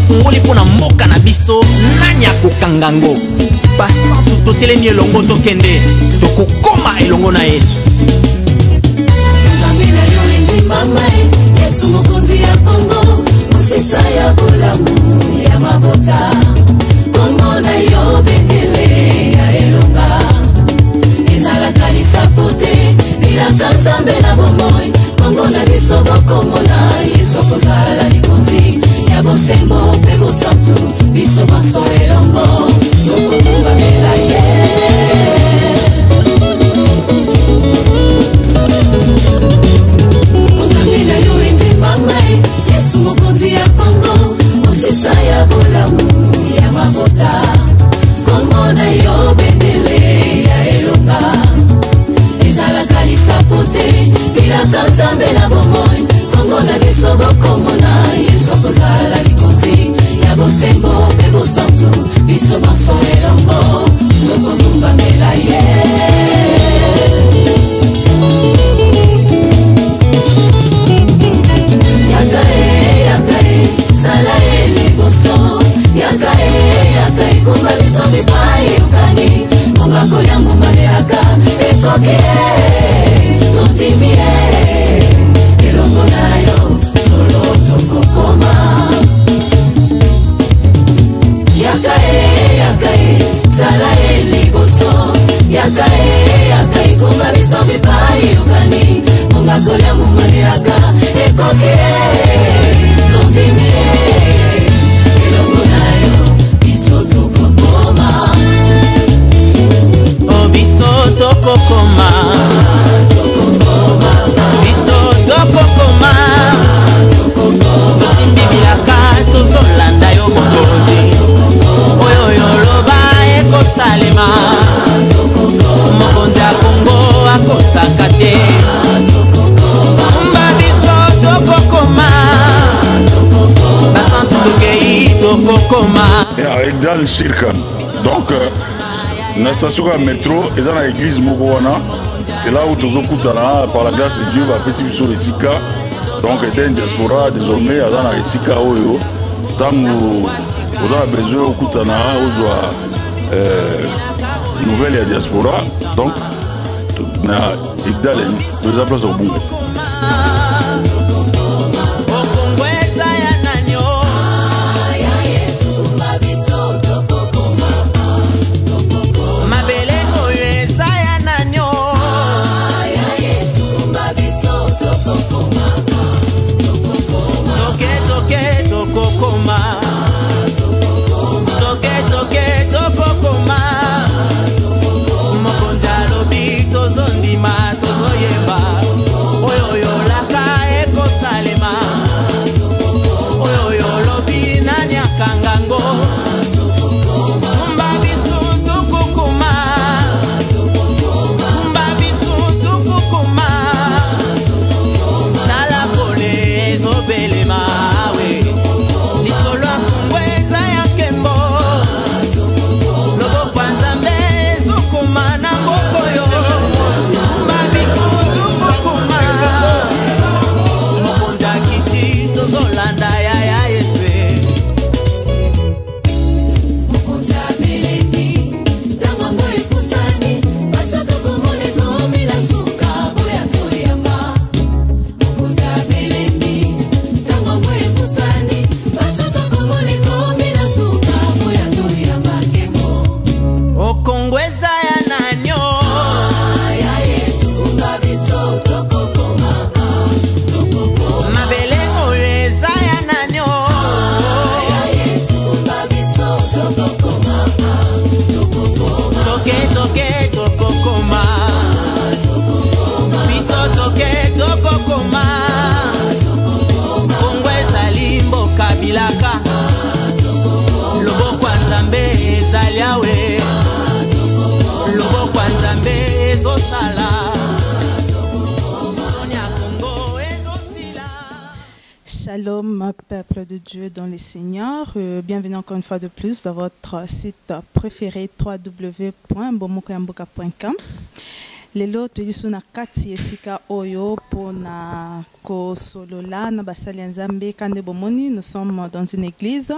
fungoli pona mboka na biso nani akokangango basantu totelemi elongo tokende tokokoma elongo na Yesu Zamina yo mama Yesu mokonzi ya Kongo Mosesa ya bolamu ya mabota Kongo na yo bendele ya elonga Ezala kalisa pote Bilaka nzambe na bomoi Kongo na biso bokombo na Yesu kozala likonzi Ya bosembo pe bosantu Biso baso elongo Tokotumba mela Ozamina yo ende mamae Yesu mokonzi ya Kongo Mosesa ya bolamu ya mabota Kongo na yo bendele ya elonga Ezala kalisa pote Bilaka nzambe na bomoi Kongo na biso bokombo na Yesu kozala likonzi Ya bosembo pe bosantu Biso baso elongo Tokotumba mela Yakae, sala ele boso Yakae, kumba biso bipai ukani Munga kolia mumanelaka Ekoke, totimie Elongo nayo, solo toko koma Yakae, sala ele boso Yakae, kumba biso bipai ukani Munga kolia mumanelaka Ekoke, totimie Elongo nayo, biso toko koma Oh biso toko koma Biso toko koma Tosimbi bilaka tozolanda yo mokonzi Oyo yoloba ekosalema Mokonzi ya Kongo akosaka te Kumba biso toko koma Basantu tokei toko koma Dans le cirque. Donc, la station de métro est dans l'église Mokowana. C'est là où tous les par la grâce de Dieu, va faire sur les Sika. Donc, il y a une diaspora désormais dans les Sika. Tant qu'on a besoin de nouvelles diaspora. Donc, on a des places au bout. Shalom, peuple de Dieu dans les Seigneurs. Bienvenue encore une fois de plus dans votre site préféré www.bomokoyamboka.com. Lelo toyiso na kati esika oyo pona ko solola na basali nzambe kande bomoni. Nous sommes dans une église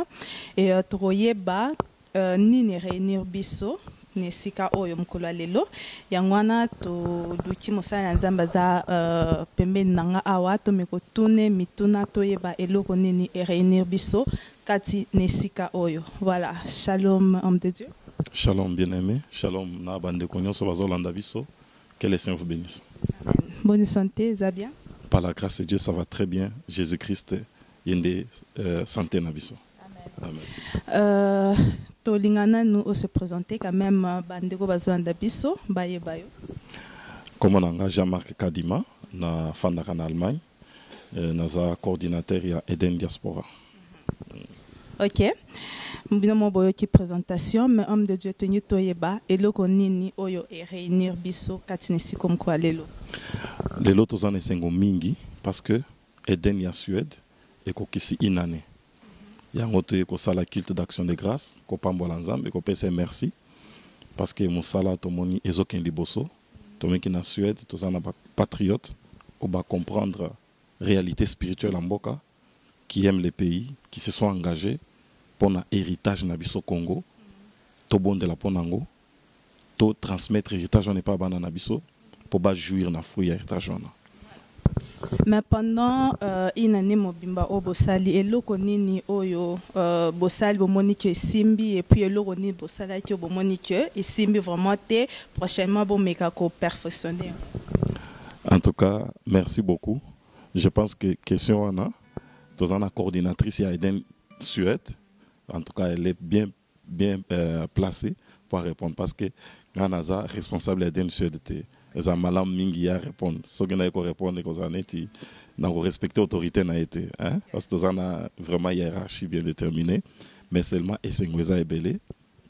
et toyeba nini réunir biso nesika oyo mukolo lelo yangwana to duki mosala nzamba za pembeni nanga awa to mikotune mituna toyeba eloko nini réunir biso kati nesika oyo. Voilà, shalom homme de Dieu. Shalom bien-aimé, shalom na bande konyo so bazolanda biso. Que le Seigneur vous bénisse. Amen. Bonne santé, ça bien? Par la grâce de Dieu, ça va très bien. Jésus-Christ yende santé na biso. Amen. Tolingana nous se présenter quand même bandeko bazolanda biso baye bayo. Comme on a Jean-Marc Kadima na fandaka na Allemagne, naza coordinateur ya Eden Diaspora. OK. Mbino boyo ki présentation mais homme de Dieu tenu toyeba eloko nini oyo e réunir biso katinesi comme quoi lelo. Lelo tozana sengo mingi parce que Eden ya Suède et kokisi inane. Yango to ko sala culte d'action de grâce ko pambola nzambe ko pesa merci parce que musala to moni ezoken liboso to meki na Suède tozana ba patriote ou ba comprendre réalité spirituelle en mboka qui aiment les pays qui se sont engagés pour un héritage na biso Congo, to bon de la ponango, to transmettre héritage on n'est pas banana biso pour ba jouir na fruit héritage on. Mais pendant une année mobimba au bosali eloko nini oyo bosali bomoni que simbi et puis eloko nini bosala ki bomoni que et simbi vraiment té prochainement bon meka ko perfectionner. En tout cas, merci beaucoup. Je pense que question on a tozana coordinatrice à Eden Suède. En tout cas, elle est bien placée pour répondre parce que Ganaza, responsable d'Eden Suède, elle a malam mingi à répondre. Ce qu'on a répondre, c'est respecter l'autorité na été, parce que on a vraiment hiérarchie bien déterminée, mais seulement Esengweza Ebele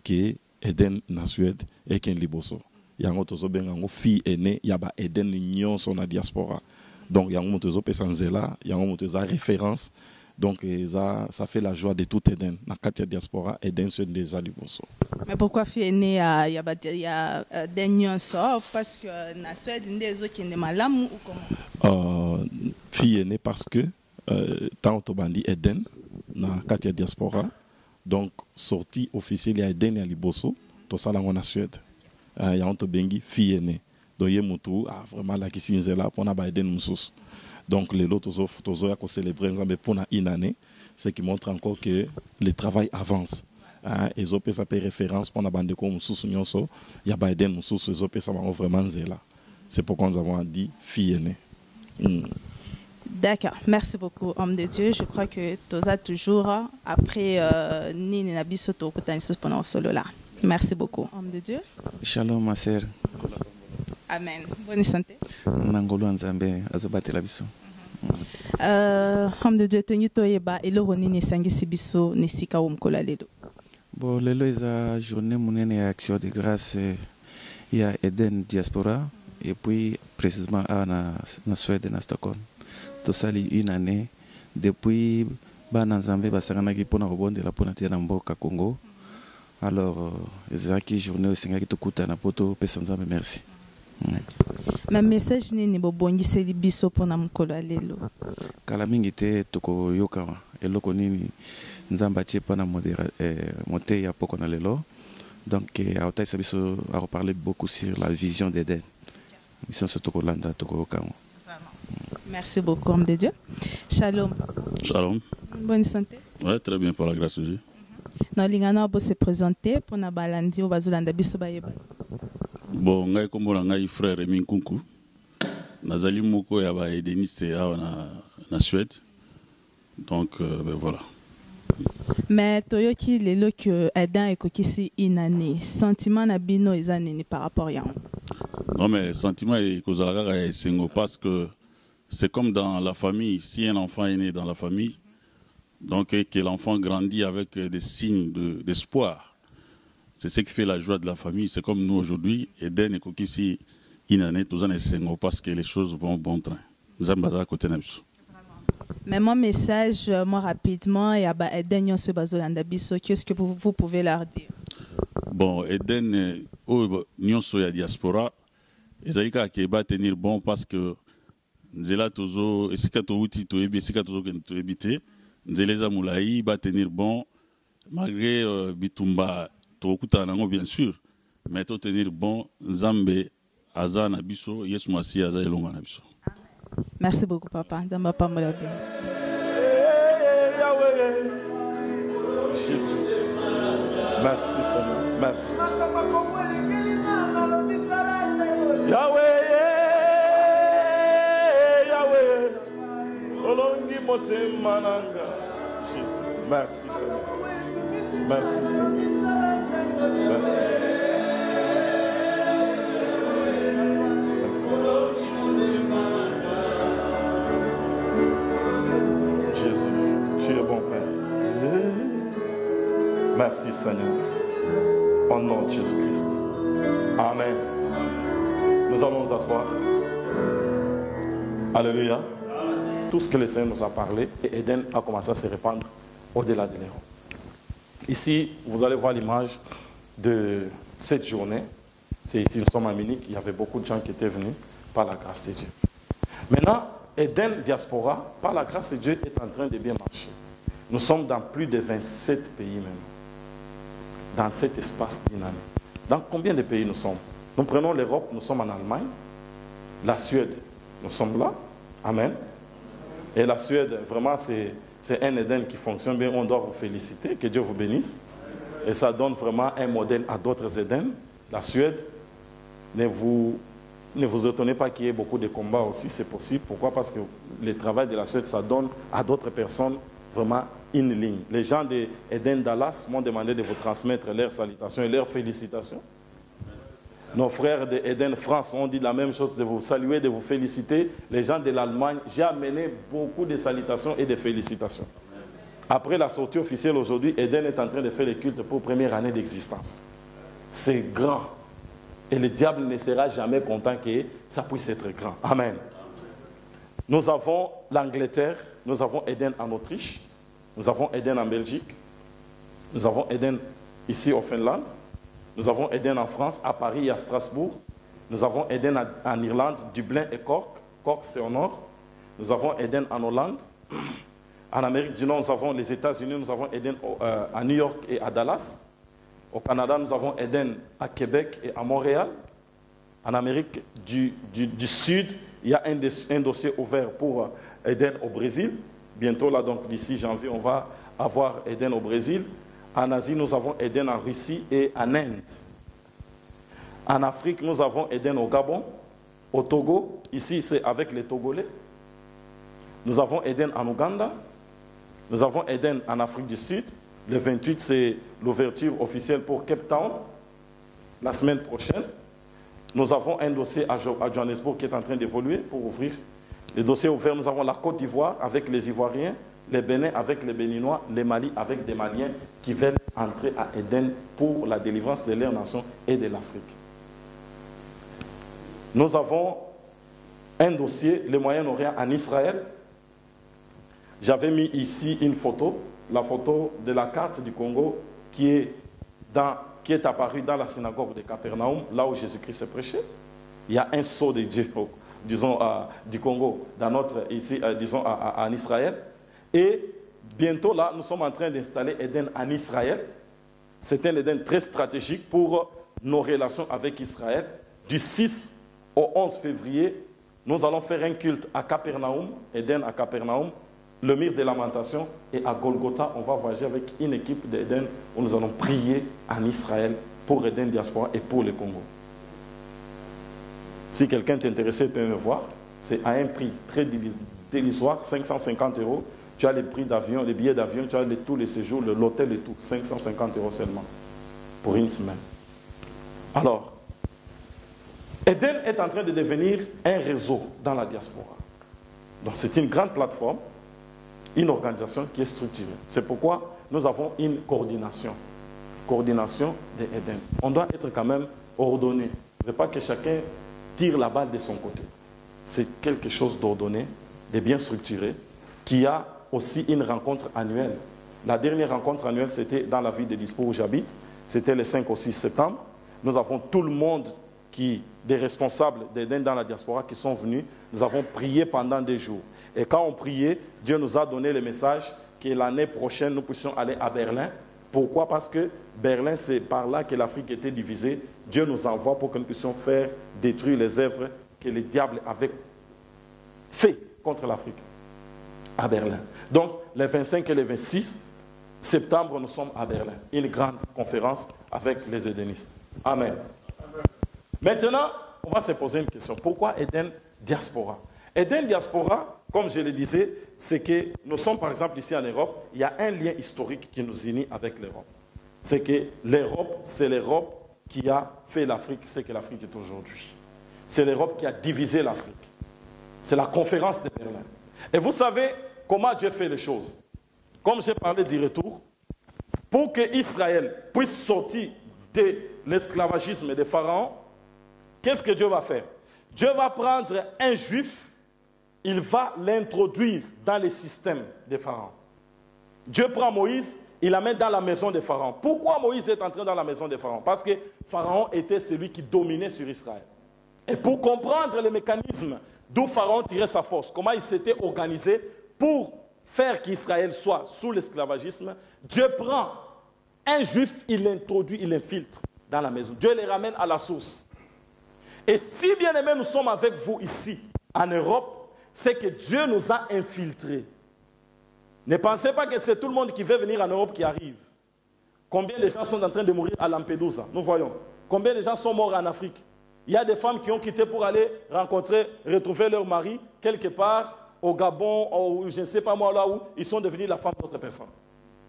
qui est Eden na Suède et qui est Liboso. Yango tozo bengango fille aînée, yaba Eden nyon son na diaspora. Donc yango tozo pesanzela, yango tozo référence. Donc ça fait la joie de tout Eden. Na Katia diaspora Eden sur des aliboso. Mais pourquoi il y a des nuances parce que na Suède des autres qui ne malam ou comment? Fille aînée parce que tant au bandi Eden na Katia diaspora. Donc sortie officielle il y a Eden et aliboso. Tout ça là on a Suède. Il y a on bengi fille aînée. Donc yemutu vraiment la qui sinzela pour na ba Eden musus. Donc les autres tozo ko célébrer pour une année, ce qui montre encore que le travail avance. Les autres ça fait référence pour na bande ko mususu nyonso, ya ba Eden mususu les autres ça va vraiment zela. C'est pourquoi nous avons dit fille aînée. D'accord, merci beaucoup homme de Dieu. Je crois que toza toujours après nini na biso to kutaniso pendant solo là. Merci beaucoup homme de Dieu. Shalom ma sœur. Amen. Bonne santé. Nangolo nzambe azobatela biso. Homme de Dieu tenu toyeba eloko nini sangisi biso nesika omkola lelo. Bon lelo eza journée monene ya action de grâce ya Eden Diaspora et puis précisément na Suède na Stockholm. To sali une année depuis bana nzambe basanganaki pona kobondela pona tia na mboka Congo. Alors ezaki journée osengaki tokutana poto pesa nzambe merci. Ma message nini bobongiseli biso pona mukolo lelo. Kala mingi te toko yoka eloko nini nzamba tie pona monter ya poko na lelo. Donc autaisa biso a reparler beaucoup sur la vision d'Eden. Mission se toko landa toko yoka. Merci beaucoup homme de Dieu. Shalom. Shalom. Bonne santé. Ouais, très bien par la grâce de Dieu. Na lingana bo se présenter pona balandi bazolanda biso bayeba. Bon, ngai kombo na ngai frère Emin Kunku. Nazali moko ya ba Edeniste na Suède. Donc ben voilà. Mais toyoki lelo que Eden ekokisi inane. Sentiment na bino ezaneni par rapport ya. Non mais sentiment est kozalaka ya esengo parce que c'est comme dans la famille, si un enfant est né dans la famille, donc que l'enfant grandit avec des signes d'espoir. C'est ce qui fait la joie de la famille. C'est comme nous aujourd'hui, Eden et Kokisi, Inane, tous en essayons parce que les choses vont bon train. Nous sommes à côté de nous. Mais mon message, moi rapidement, et à Eden, qu'est-ce que vous pouvez leur dire? Bon, Eden, Nyonso ya diaspora, ezali kaka keba tenir bon parce que nzela tozo esika touti toyebi esika tozo kende toyebi te nzela eza molai ba tenir bon malgré bitumba tokutana nango bien sûr mais to tenir bon Nzambe aza na biso Yesu Masiya aza elonga na biso. Merci beaucoup papa. Nzamba pambola bien. Jésus. Merci Seigneur. Merci. Yahweh, Yahweh. Olongi motema nanga. Jésus. Merci Seigneur. Merci Seigneur. Merci Jésus. Merci Seigneur. Jésus, tu es bon Père. Merci Seigneur. Au nom de Jésus-Christ. Amen. Nous allons nous asseoir. Alléluia. Tout ce que le Seigneur nous a parlé, et Eden a commencé à se répandre au-delà de l'Hérault. Ici, vous allez voir l'image de cette journée. C'est ici, nous sommes à Munich. Il y avait beaucoup de gens qui étaient venus par la grâce de Dieu. Maintenant, Eden Diaspora, par la grâce de Dieu, est en train de bien marcher. Nous sommes dans plus de 27 pays même. Dans cet espace dynamique. Dans combien de pays nous sommes? Nous prenons l'Europe, nous sommes en Allemagne. La Suède, nous sommes là. Amen. Et la Suède, vraiment, c'est un Eden qui fonctionne bien. On doit vous féliciter. Que Dieu vous bénisse. Et ça donne vraiment un modèle à d'autres Eden. La Suède, ne vous étonnez pas qu'il y ait beaucoup de combats aussi, c'est possible. Pourquoi? Parce que le travail de la Suède, ça donne à d'autres personnes vraiment une ligne. Les gens d'Eden Dallas m'ont demandé de vous transmettre leurs salutations et leurs félicitations. Nos frères d'Eden France ont dit la même chose, de vous saluer, de vous féliciter. Les gens de l'Allemagne, j'ai amené beaucoup de salutations et de félicitations. Après la sortie officielle aujourd'hui, Eden est en train de faire le culte pour première année d'existence. C'est grand. Et le diable ne sera jamais content que ça puisse être grand. Amen. Nous avons l'Angleterre, nous avons Eden en Autriche, nous avons Eden en Belgique, nous avons Eden ici au Finlande, nous avons Eden en France, à Paris et à Strasbourg, nous avons Eden en Irlande, Dublin et Cork, Cork c'est au nord, nous avons Eden en Hollande, en Amérique du Nord nous avons les États-Unis, nous avons Eden à New York et à Dallas. Au Canada, nous avons Eden à Québec et à Montréal. En Amérique du Sud, il y a un dossier ouvert pour Eden au Brésil. Bientôt, là, donc d'ici janvier, on va avoir Eden au Brésil. En Asie, nous avons Eden en Russie et en Inde. En Afrique, nous avons Eden au Gabon, au Togo. Ici, c'est avec les Togolais. Nous avons Eden en Ouganda. Nous avons Eden en Afrique du Sud. Le 28, c'est l'ouverture officielle pour Cape Town, la semaine prochaine. Nous avons un dossier à Johannesburg qui est en train d'évoluer pour ouvrir. Le dossier ouvert, nous avons la Côte d'Ivoire avec les Ivoiriens, les Bénin avec les Béninois, les Mali avec des Maliens qui veulent entrer à Eden pour la délivrance de leur nation et de l'Afrique. Nous avons un dossier, le Moyen-Orient en Israël. J'avais mis ici une photo, la photo de la carte du Congo qui est apparue dans la synagogue de Capernaum, là où Jésus-Christ est prêché. Il y a un sceau de Dieu, disons, du Congo, ici, disons, en Israël. Et bientôt, là, nous sommes en train d'installer Eden en Israël. C'est un Eden très stratégique pour nos relations avec Israël. Du 6 au 11 février, nous allons faire un culte à Capernaum, Eden à Capernaum, le mur de lamentation, et à Golgotha, on va voyager avec une équipe d'Eden où nous allons prier en Israël pour Eden Diaspora et pour le Congo. Si quelqu'un est intéressé, peut me voir. C'est à un prix très dérisoire, 550 €. Tu as les prix d'avion, les billets d'avion, tu as tous les séjours, l'hôtel et tout, 550 € seulement pour une semaine. Alors, Eden est en train de devenir un réseau dans la diaspora. Donc c'est une grande plateforme, une organisation qui est structurée. C'est pourquoi nous avons une coordination de Eden. On doit être quand même ordonné. Il ne faut pas que chacun tire la balle de son côté. C'est quelque chose d'ordonné, de bien structuré, qui a aussi une rencontre annuelle. La dernière rencontre annuelle, c'était dans la ville de Dispos où j'habite. C'était le 5 au 6 septembre. Nous avons tout le monde des responsables d'Eden dans la diaspora qui sont venus. Nous avons prié pendant des jours. Et quand on priait, Dieu nous a donné le message que l'année prochaine, nous puissions aller à Berlin. Pourquoi? Parce que Berlin, c'est par là que l'Afrique était divisée. Dieu nous envoie pour que nous puissions faire détruire les œuvres que le diable avait fait contre l'Afrique à Berlin. Donc, les 25 et les 26 septembre, nous sommes à Berlin. Une grande conférence avec les édénistes. Amen. Maintenant, on va se poser une question. Pourquoi Eden Diaspora? Eden Diaspora, comme je le disais, c'est que nous sommes par exemple ici en Europe, il y a un lien historique qui nous unit avec l'Europe. C'est que l'Europe, c'est l'Europe qui a fait l'Afrique, ce que l'Afrique est aujourd'hui. C'est l'Europe qui a divisé l'Afrique. C'est la conférence de Berlin. Et vous savez comment Dieu fait les choses. Comme j'ai parlé du retour, pour que Israël puisse sortir de l'esclavagisme des pharaons, qu'est-ce que Dieu va faire? Dieu va prendre un juif, il va l'introduire dans le système des pharaons. Dieu prend Moïse, il l'amène dans la maison des pharaons. Pourquoi Moïse est entré dans la maison des pharaons? Parce que Pharaon était celui qui dominait sur Israël. Et pour comprendre le mécanisme d'où Pharaon tirait sa force, comment il s'était organisé pour faire qu'Israël soit sous l'esclavagisme, Dieu prend un juif, il l'introduit, il l'infiltre dans la maison. Dieu les ramène à la source. Et si bien aimé nous sommes avec vous ici, en Europe, c'est que Dieu nous a infiltrés. Ne pensez pas que c'est tout le monde qui veut venir en Europe qui arrive. Combien de gens sont en train de mourir à Lampedusa? Nous voyons. Combien de gens sont morts en Afrique? Il y a des femmes qui ont quitté pour aller retrouver leur mari quelque part au Gabon, ou je ne sais pas moi là où, ils sont devenus la femme d'autres personnes.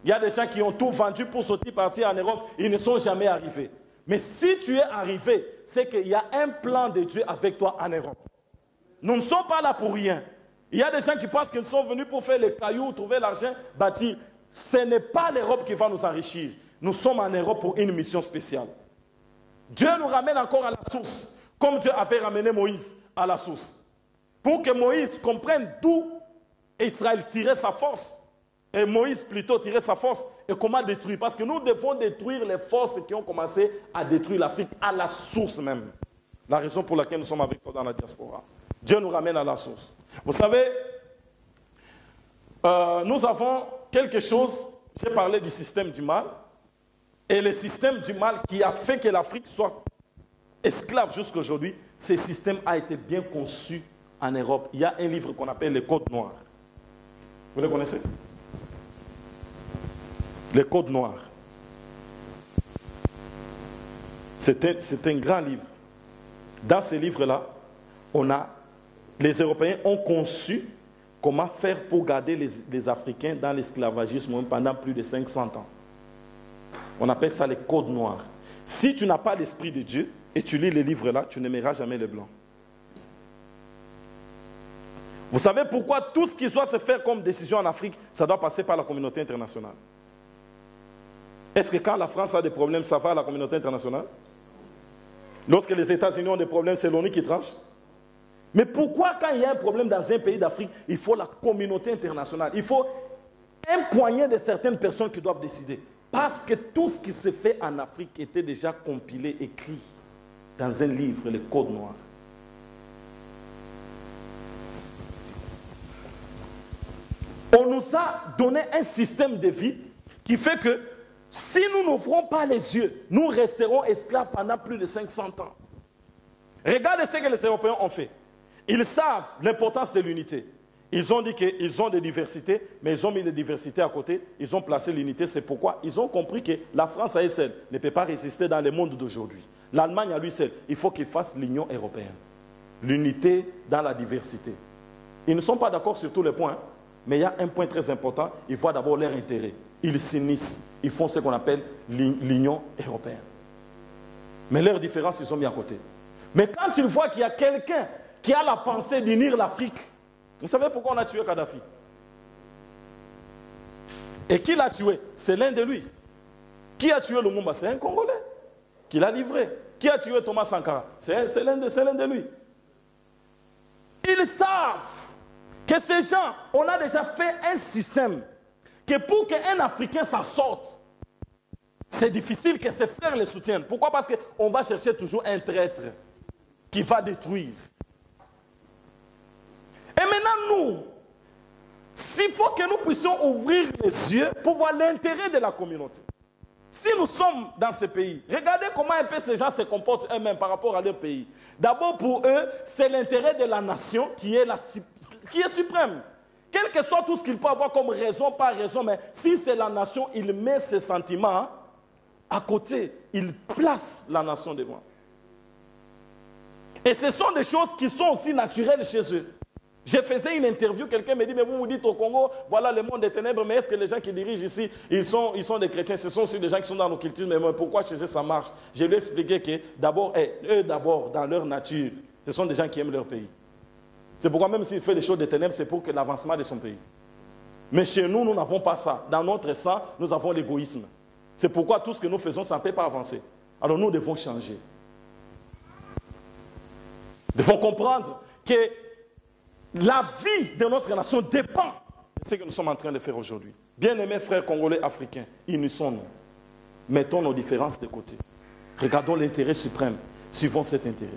Il y a des gens qui ont tout vendu pour sortir partir en Europe, ils ne sont jamais arrivés. Mais si tu es arrivé, c'est qu'il y a un plan de Dieu avec toi en Europe. Nous ne sommes pas là pour rien. Il y a des gens qui pensent qu'ils sont venus pour faire les cailloux, trouver l'argent, bâtir. Ce n'est pas l'Europe qui va nous enrichir. Nous sommes en Europe pour une mission spéciale. Dieu nous ramène encore à la source, comme Dieu avait ramené Moïse à la source. Pour que Moïse comprenne d'où Israël tirait sa force. Et Moïse plutôt tirait sa force. Et comment détruire? Parce que nous devons détruire les forces qui ont commencé à détruire l'Afrique à la source même. La raison pour laquelle nous sommes avec toi dans la diaspora. Dieu nous ramène à la source. Vous savez, nous avons quelque chose, j'ai parlé du système du mal, et le système du mal qui a fait que l'Afrique soit esclave jusqu'à aujourd'hui, ce système a été bien conçu en Europe. Il y a un livre qu'on appelle le Code noir. Vous le connaissez? Le Code noir. C'est un grand livre. Dans ce livre-là, les Européens ont conçu comment faire pour garder les Africains dans l'esclavagisme pendant plus de 500 ans. On appelle ça le Code noir. Si tu n'as pas l'Esprit de Dieu et tu lis les livres-là, tu n'aimeras jamais les Blancs. Vous savez pourquoi tout ce qui doit se faire comme décision en Afrique, ça doit passer par la communauté internationale? Est-ce que quand la France a des problèmes, ça va à la communauté internationale? Lorsque les États-Unis ont des problèmes, c'est l'ONU qui tranche? Mais pourquoi quand il y a un problème dans un pays d'Afrique, il faut la communauté internationale? Il faut un poignet de certaines personnes qui doivent décider. Parce que tout ce qui se fait en Afrique était déjà compilé, écrit dans un livre, le Code noir. On nous a donné un système de vie qui fait que si nous n'ouvrons pas les yeux, nous resterons esclaves pendant plus de 500 ans. Regardez ce que les Européens ont fait. Ils savent l'importance de l'unité. Ils ont dit qu'ils ont des diversités, mais ils ont mis les diversités à côté. Ils ont placé l'unité. C'est pourquoi ils ont compris que la France à elle seule ne peut pas résister dans le monde d'aujourd'hui. L'Allemagne à lui seul, il faut qu'il fasse l'Union européenne. L'unité dans la diversité. Ils ne sont pas d'accord sur tous les points, mais il y a un point très important. Ils voient d'abord leur intérêt. Ils s'unissent. Ils font ce qu'on appelle l'Union européenne. Mais leurs différences, ils sont mis à côté. Mais quand tu vois qu'il y a quelqu'un qui a la pensée d'unir l'Afrique, vous savez pourquoi on a tué Kadhafi? Et qui l'a tué? C'est l'un de lui. Qui a tué Lumumba? C'est un Congolais qui l'a livré. Qui a tué Thomas Sankara? C'est l'un de lui. Ils savent que ces gens, on a déjà fait un système que pour qu'un Africain s'en sorte, c'est difficile que ses frères les soutiennent. Pourquoi? Parce qu'on va chercher toujours un traître. qui va détruire. Et maintenant, nous, s'il faut que nous puissions ouvrir les yeux pour voir l'intérêt de la communauté. Si nous sommes dans ce pays, regardez comment un peu ces gens se comportent eux-mêmes par rapport à leur pays. D'abord, pour eux, c'est l'intérêt de la nation qui est suprême. Quel que soit tout ce qu'il peut avoir comme raison, pas raison, mais si c'est la nation, il met ses sentiments à côté. Il place la nation devant. Et ce sont des choses qui sont aussi naturelles chez eux. Je faisais une interview, quelqu'un me dit, mais vous dites au Congo, voilà le monde des ténèbres, mais est-ce que les gens qui dirigent ici, ils sont des chrétiens, ce sont aussi des gens qui sont dans l'occultisme, mais pourquoi chez eux ça marche? Je lui ai expliqué que d'abord, eux d'abord, dans leur nature, ce sont des gens qui aiment leur pays. C'est pourquoi même s'il fait des choses des ténèbres, c'est pour que l'avancement de son pays. Mais chez nous, nous n'avons pas ça. Dans notre sang, nous avons l'égoïsme. C'est pourquoi tout ce que nous faisons, ça ne peut pas avancer. Alors nous devons changer. Nous devons comprendre que la vie de notre nation dépend de ce que nous sommes en train de faire aujourd'hui. Bien-aimés frères congolais africains, unissons-nous. Mettons nos différences de côté. Regardons l'intérêt suprême. Suivons cet intérêt.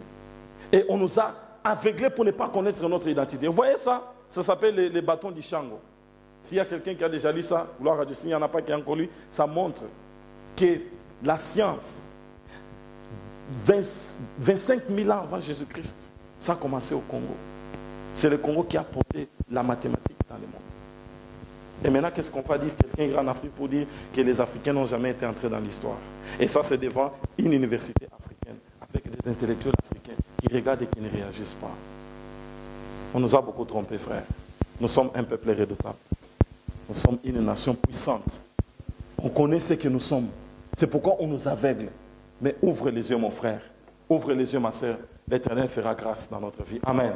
Et on nous a aveuglés pour ne pas connaître notre identité. Vous voyez ça? Ça s'appelle les bâtons d'Ishango. S'il y a quelqu'un qui a déjà lu ça, gloire à Dieu, s'il n'y en a pas qui a encore lu, ça montre que la science, 25 000 ans avant Jésus-Christ, ça a commencé au Congo. C'est le Congo qui a porté la mathématique dans le monde. Et maintenant, qu'est-ce qu'on va dire? Quelqu'un ira en Afrique pour dire que les Africains n'ont jamais été entrés dans l'histoire. Et ça, c'est devant une université africaine, avec des intellectuels africains qui regardent et qui ne réagissent pas. On nous a beaucoup trompés, frères. Nous sommes un peuple redoutable. Nous sommes une nation puissante. On connaît ce que nous sommes. C'est pourquoi on nous aveugle. Mais ouvre les yeux, mon frère. Ouvre les yeux, ma soeur. L'Éternel fera grâce dans notre vie. Amen.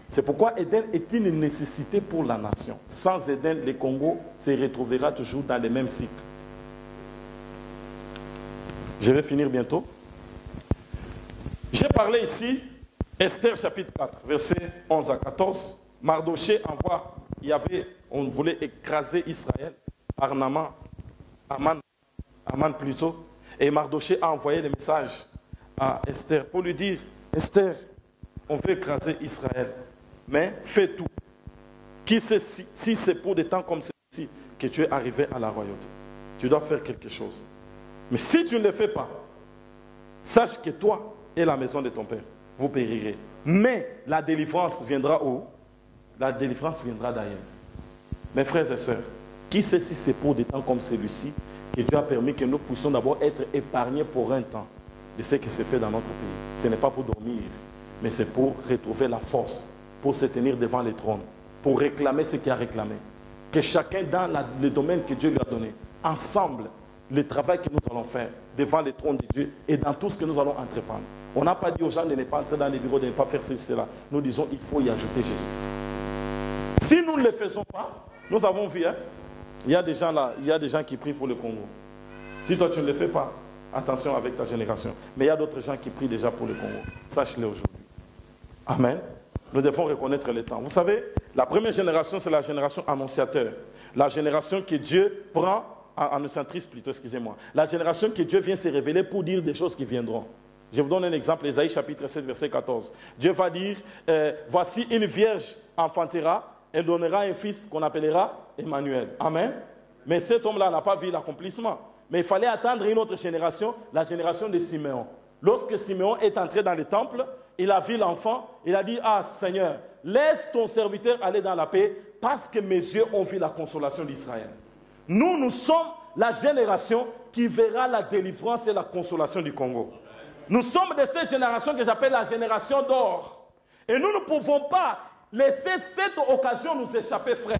C'est pourquoi Éden est une nécessité pour la nation. Sans Éden, le Congo se retrouvera toujours dans les mêmes cycles. Je vais finir bientôt. J'ai parlé ici, Esther chapitre 4, versets 11 à 14. Mardoché envoie, on voulait écraser Israël par Aman plutôt. Et Mardoché a envoyé le message à Esther pour lui dire, Esther, on veut écraser Israël. Mais fais tout. Qui sait si c'est pour des temps comme ceci que tu es arrivé à la royauté. Tu dois faire quelque chose. Mais si tu ne le fais pas, sache que toi et la maison de ton père, vous périrez. Mais la délivrance viendra où? La délivrance viendra d'ailleurs. Mes frères et sœurs, qui sait si c'est pour des temps comme celui-ci que Dieu a permis que nous puissions d'abord être épargnés pour un temps de ce qui s'est fait dans notre pays. Ce n'est pas pour dormir, mais c'est pour retrouver la force, pour se tenir devant le trône, pour réclamer ce qu'il a réclamé. Que chacun dans le domaine que Dieu lui a donné, ensemble, le travail que nous allons faire devant le trône de Dieu et dans tout ce que nous allons entreprendre. On n'a pas dit aux gens de ne pas entrer dans les bureaux, de ne pas faire ceci, cela. Nous disons il faut y ajouter Jésus-Christ. Si nous ne le faisons pas, nous avons vu, hein, il y a des gens là, il y a des gens qui prient pour le Congo. Si toi tu ne le fais pas, attention avec ta génération. Mais il y a d'autres gens qui prient déjà pour le Congo. Sache-le aujourd'hui. Amen. Nous devons reconnaître le temps. Vous savez, la première génération, c'est la génération annonciateur. La génération que Dieu prend, annonciatrice plutôt, excusez-moi. La génération que Dieu vient se révéler pour dire des choses qui viendront. Je vous donne un exemple, Ésaïe chapitre 7, verset 14. Dieu va dire, voici une vierge enfantera, elle donnera un fils qu'on appellera Emmanuel. Amen. Mais cet homme-là n'a pas vu l'accomplissement. Mais il fallait attendre une autre génération, la génération de Siméon. Lorsque Siméon est entré dans le temple, il a vu l'enfant, il a dit, ah Seigneur, laisse ton serviteur aller dans la paix, parce que mes yeux ont vu la consolation d'Israël. Nous sommes la génération qui verra la délivrance et la consolation du Congo. Nous sommes de ces générations que j'appelle la génération d'or. Et nous ne pouvons pas laisser cette occasion nous échapper, frères.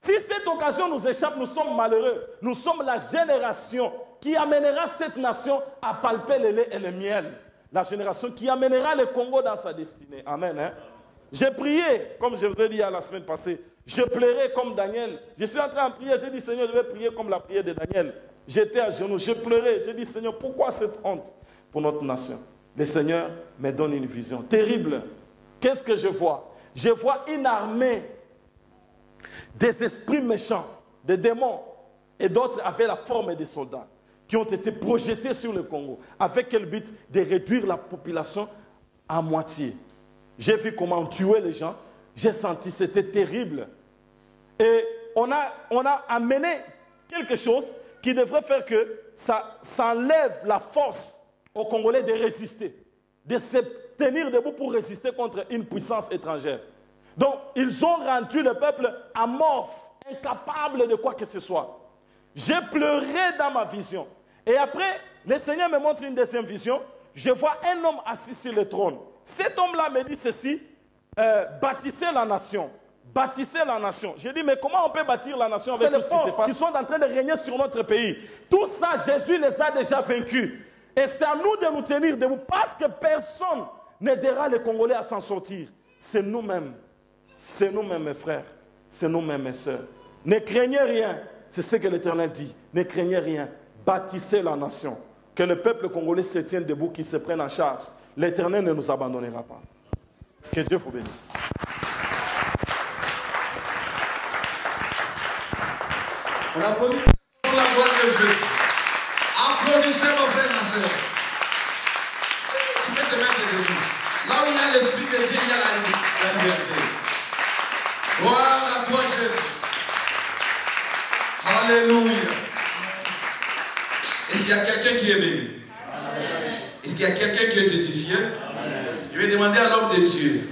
Si cette occasion nous échappe, nous sommes malheureux. Nous sommes la génération qui amènera cette nation à palper le lait et le miel. La génération qui amènera le Congo dans sa destinée. Amen. Hein? J'ai prié, comme je vous ai dit la semaine passée, je pleurais comme Daniel. Je suis en train de prier, j'ai dit Seigneur, je vais prier comme la prière de Daniel. J'étais à genoux, je pleurais, j'ai dit Seigneur, pourquoi cette honte pour notre nation? Le Seigneur me donne une vision terrible. Qu'est-ce que je vois? Je vois une armée des esprits méchants, des démons, et d'autres avaient la forme des soldats, qui ont été projetés sur le Congo. Avec quel but? De réduire la population à moitié. J'ai vu comment on tuait les gens. J'ai senti, c'était terrible. Et on a amené quelque chose qui devrait faire que ça enlève la force aux Congolais de résister, de se tenir debout pour résister contre une puissance étrangère. Donc, ils ont rendu le peuple amorphe, incapable de quoi que ce soit. J'ai pleuré dans ma vision. Et après, le Seigneur me montre une deuxième vision. Je vois un homme assis sur le trône. Cet homme-là me dit ceci, bâtissez la nation. Bâtissez la nation. J'ai dit, mais comment on peut bâtir la nation avec tout ce qui se passe? Qui sont en train de régner sur notre pays. Tout ça, Jésus les a déjà vaincus. Et c'est à nous de nous tenir debout parce que personne n'aidera les Congolais à s'en sortir. C'est nous-mêmes. C'est nous-mêmes, mes frères. C'est nous-mêmes, mes sœurs. Ne craignez rien. C'est ce que l'Éternel dit. Ne craignez rien. Bâtissez la nation. Que le peuple congolais se tienne debout, qu'il se prenne en charge. L'Éternel ne nous abandonnera pas. Que Dieu vous bénisse. On applaudit pour la gloire de Dieu. Applaudissez mon frère, ma soeur. Tu peux te mettre debout. Là où il y a l'Esprit de Dieu, il y a la liberté. Gloire à toi, Jésus. Alléluia. Est-ce qu'il y a quelqu'un qui est béni? Est-ce qu'il y a quelqu'un qui est édifié? Je vais demander à l'homme de Dieu.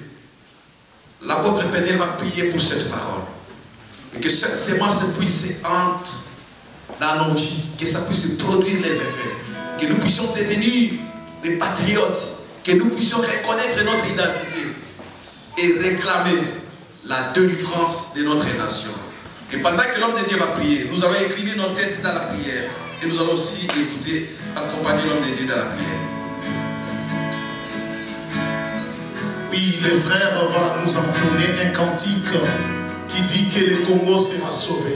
L'apôtre Pénel va prier pour cette parole. Et que cette sémence puisse entrer dans nos vies, que ça puisse produire les effets, que nous puissions devenir des patriotes, que nous puissions reconnaître notre identité et réclamer la délivrance de notre nation. Et pendant que l'homme de Dieu va prier, nous allons incliner nos têtes dans la prière et nous allons aussi écouter, accompagner l'homme de Dieu dans la prière. Oui, les frères vont nous entonner un cantique qui dit que le Congo sera sauvé.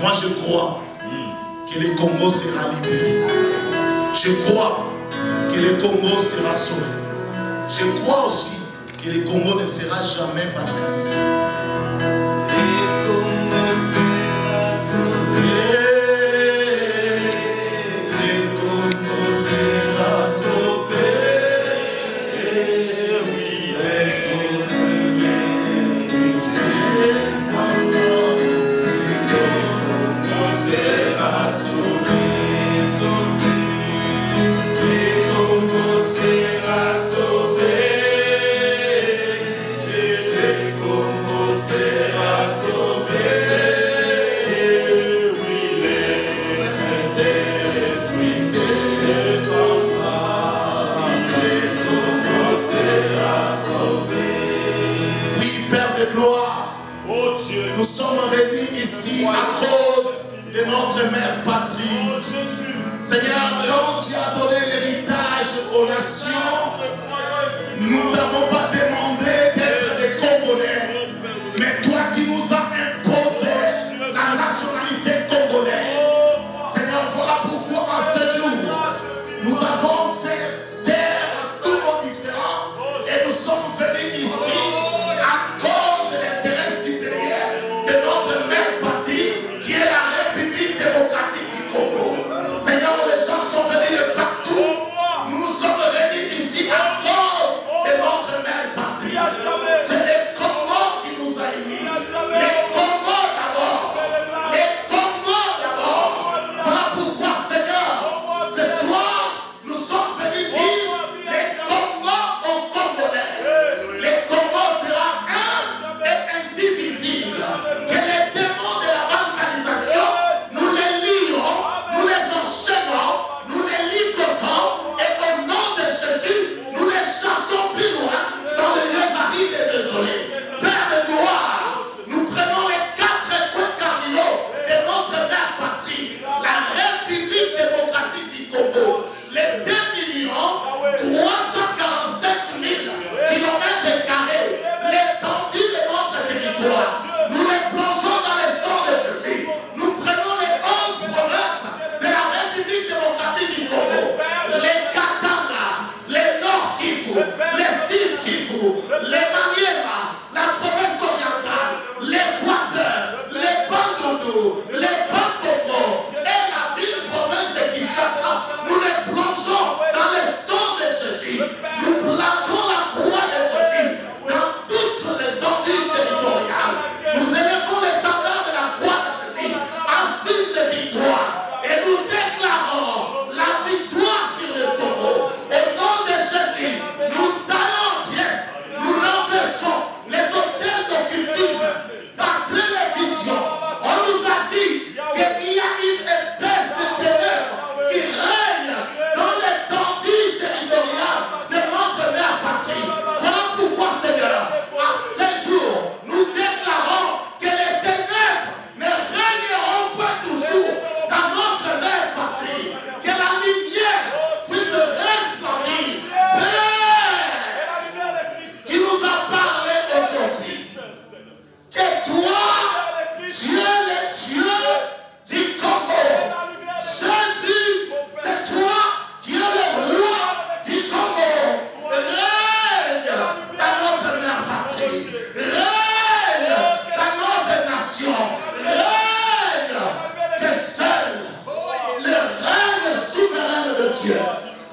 Moi je crois que le Congo sera libéré. Je crois que le Congo sera sauvé. Je crois aussi que le Congo ne sera jamais balkanisé. Le Congo sera sauvé. Le Congo sera sauvé. Nous sommes réunis ici à cause de notre mère patrie. Seigneur, quand tu as donné l'héritage aux nations, nous ne t'avons pas demandé d'être des Congolais, mais toi tu nous as imposé la nationalité congolaise. Seigneur, voilà pourquoi en ce jour, nous avons fait taire à tous nos différends et nous sommes venus ici à cause de l'intérêt supérieur de notre mère patrie qui est la République démocratique du Congo. Seigneur, les gens sont venus de partout. Nous nous sommes réunis ici à cause de notre mère patrie. C'est le Congo qui nous a unis. Le Congo d'abord. Le Congo d'abord. Voilà pourquoi, Seigneur, ce soir, nous ciel.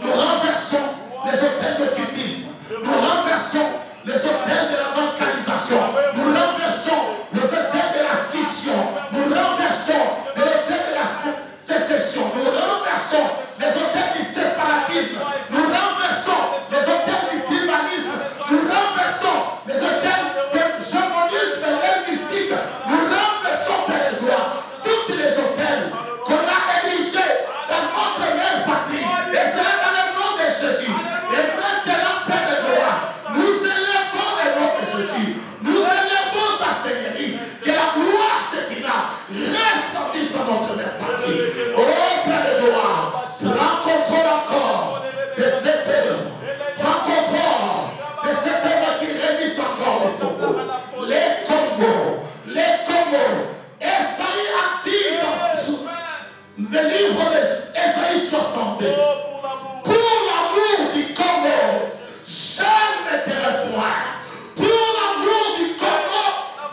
Nous renversons les hôtels de quitisme. Nous renversons les hôtels de la bancalisation. Nous renversons les hôtels de la scission. Nous renversons les hôtels de la sécession. Nous renversons les hôtels du séparatisme. Nous renversons les hôtels du tribalisme. Nous renversons les hôtels de l'hégémonisme linguistique. Nous renversons, Père de gloire, tous les hôtels qu'on a érigés dans notre mère patrie. Et c'est dans le nom de Jésus. Et maintenant, Père de gloire, nous élevons le nom de Jésus. Nous élevons ta Seigneurie. Que la gloire Shekinah reste en vie dans notre mère patrie. Oh Père de gloire, prends contrôle encore de cette œuvre. Prends contrôle de cette œuvre qui réunit encore les Togo. Les Congo. Les Congo. Esaïe a dit dans le livre d'Esaïe 60. Pour l'amour du Congo, je ne tairai point. Pour l'amour du Congo,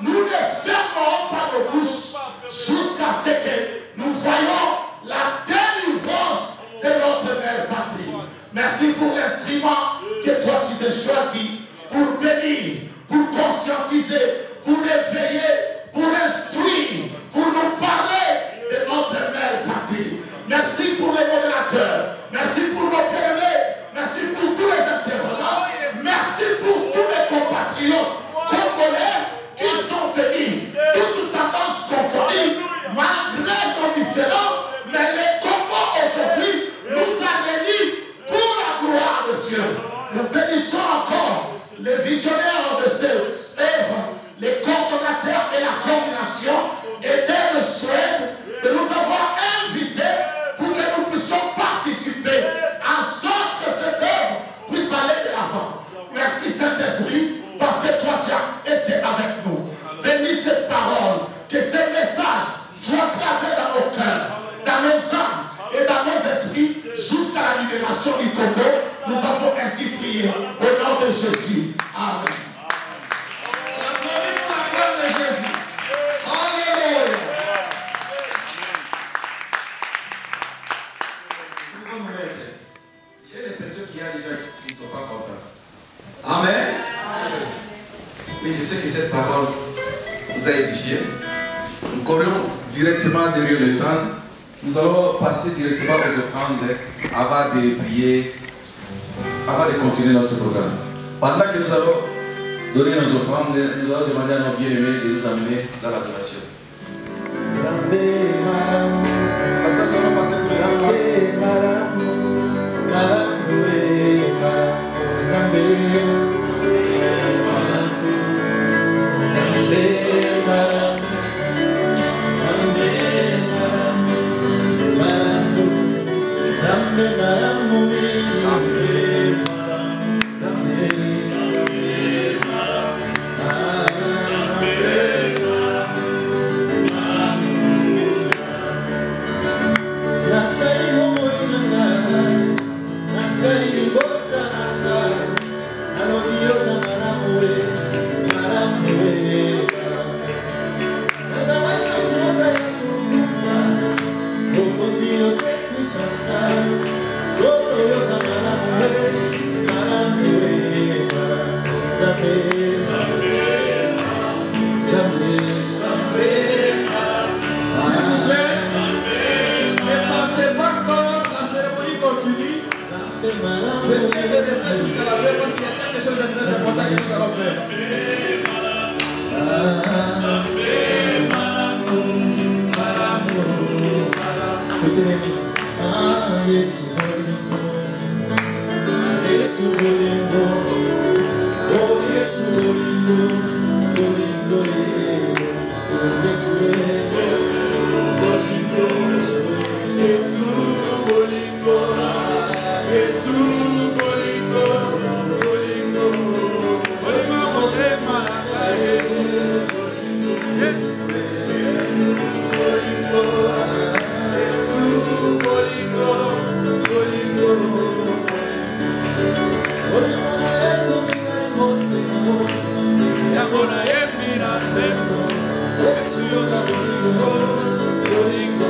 nous ne fermerons pas nos bouches jusqu'à ce que nous voyons la délivrance de notre mère patrie. Merci pour l'instrument que toi tu t'es choisi pour bénir, pour conscientiser, pour éveiller, pour instruire, pour nous parler de notre mère patrie. Merci pour les modérateurs. Merci pour nos pèlerins. Merci pour tous les intervenants. Merci pour tous les compatriotes congolais qui sont venus, toutes tendances confondues, malgré nos différends. Mais le Congo aujourd'hui nous a réunis pour la gloire de Dieu. Nous bénissons encore les visionnaires de cette œuvre, les coordonnateurs et la coordination, et dès le Suède, de nous avoir invités pour que nous puissions participer en sorte que cette œuvre puisse aller de l'avant. Merci Saint-Esprit, parce que toi tu as été avec nous. Bénis cette parole, que ces messages soient gravés dans nos cœurs, dans nos âmes et dans nos esprits, jusqu'à la libération du Congo. Nous avons ainsi prié au nom de Jésus. Amen. J'ai l'impression qu'il y a des gens qui ne sont pas contents. Amen. Mais je sais que cette parole nous a édifiés. Nous courons directement derrière le temps. Nous allons passer directement aux offrandes avant de prier, avant de continuer notre programme. Pendant que nous allons donner nos offrandes, nous allons demander à nos bien-aimés de nous amener dans l'adoration. Comme ça, nous allons passer pour les offrandes. Bolingo,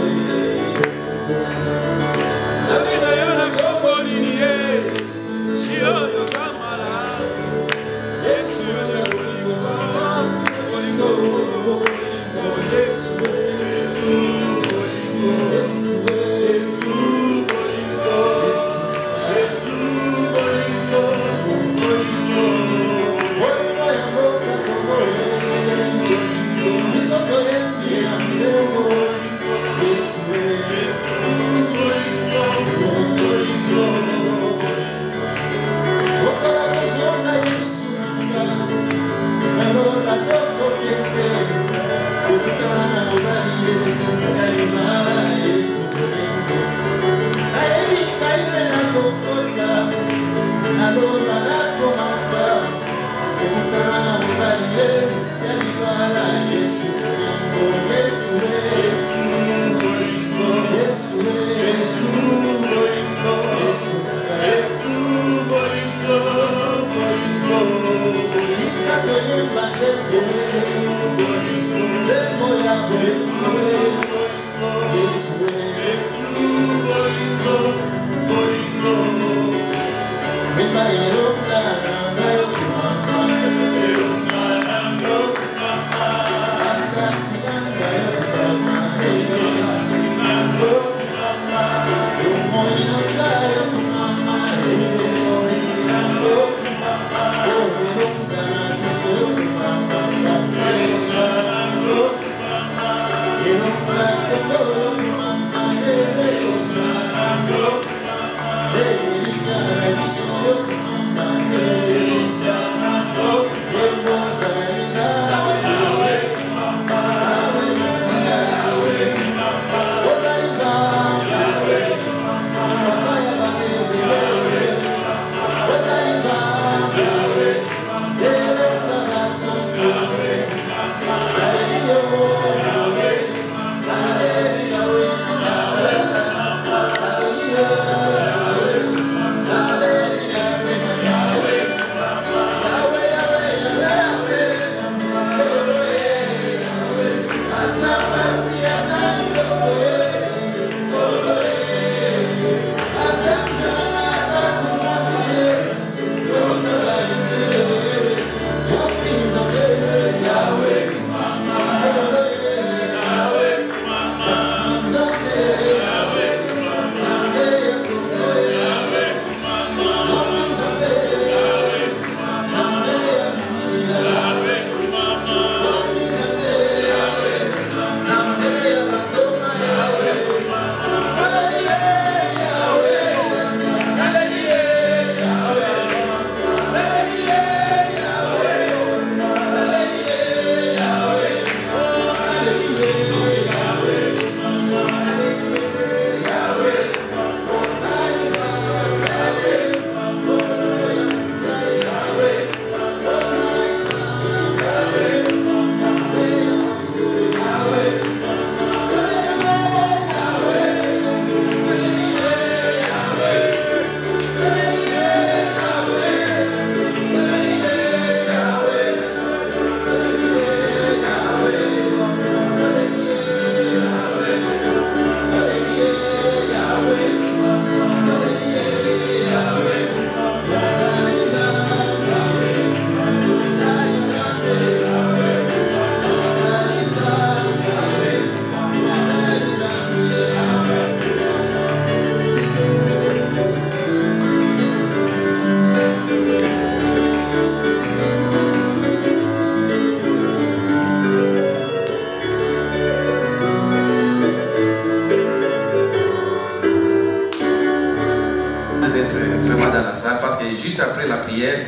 juste après la prière,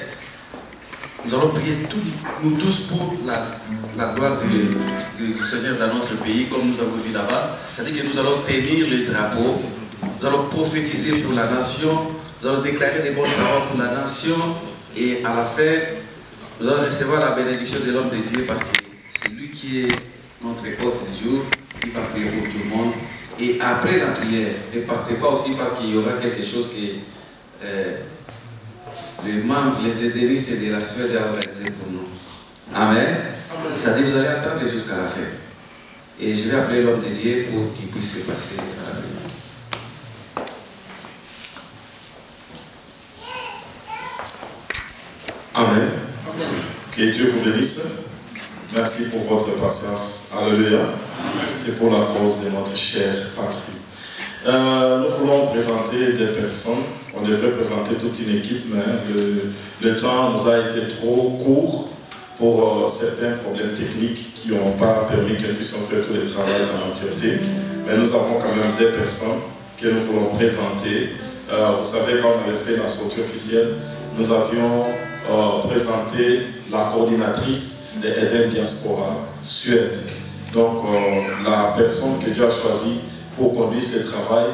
nous allons prier nous tous pour la gloire du Seigneur dans notre pays, comme nous avons vu là-bas. C'est-à-dire que nous allons tenir le drapeau, nous allons prophétiser pour la nation, nous allons déclarer des bonnes paroles pour la nation, et à la fin, nous allons recevoir la bénédiction de l'homme de Dieu, parce que c'est lui qui est notre hôte du jour, il va prier pour tout le monde. Et après la prière, ne partez pas aussi, parce qu'il y aura quelque chose que les membres, les édénistes de la Suède ont organisé pour nous. Amen. C'est-à-dire que vous allez attendre jusqu'à la fin. Et je vais appeler l'homme de Dieu pour qu'il puisse se passer à la prière. Amen. Que Dieu vous bénisse. Merci pour votre patience. Alléluia. C'est pour la cause de notre chère patrie. Nous voulons présenter des personnes. On devrait présenter toute une équipe, mais le temps nous a été trop court pour certains problèmes techniques qui n'ont pas permis que nous puissions faire tout le travail dans l'entièreté. Mais nous avons quand même des personnes que nous voulons présenter. Vous savez, quand on avait fait la sortie officielle, nous avions présenté la coordinatrice de Eden Diaspora Suède. Donc, la personne que Dieu a choisie pour conduire ce travail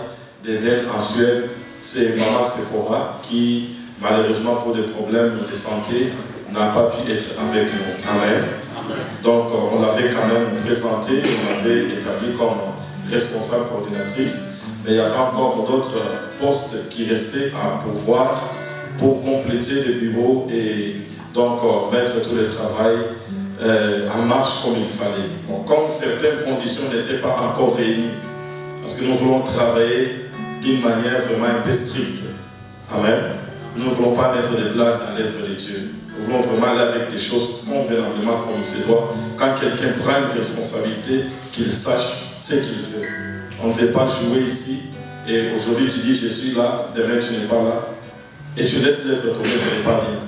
d'Eden en Suède, c'est Maman Sephora, qui, malheureusement, pour des problèmes de santé, n'a pas pu être avec nous. Amen. Donc, on l'avait quand même présenté, on l'avait établi comme responsable coordinatrice, mais il y avait encore d'autres postes qui restaient à pourvoir pour compléter le bureau et donc mettre tout le travail en marche comme il fallait. Bon, comme certaines conditions n'étaient pas encore réunies, parce que nous voulons travailler d'une manière vraiment un peu stricte. Amen. Nous voulons voulons pas mettre des blagues dans l'œuvre de Dieu. Nous voulons vraiment aller avec des choses convenablement comme il se doit. Quand quelqu'un prend une responsabilité, qu'il sache ce qu'il fait. On ne veut pas jouer ici et aujourd'hui tu dis je suis là, demain tu n'es pas là et tu laisses l'œuvre tomber, ce n'est pas bien.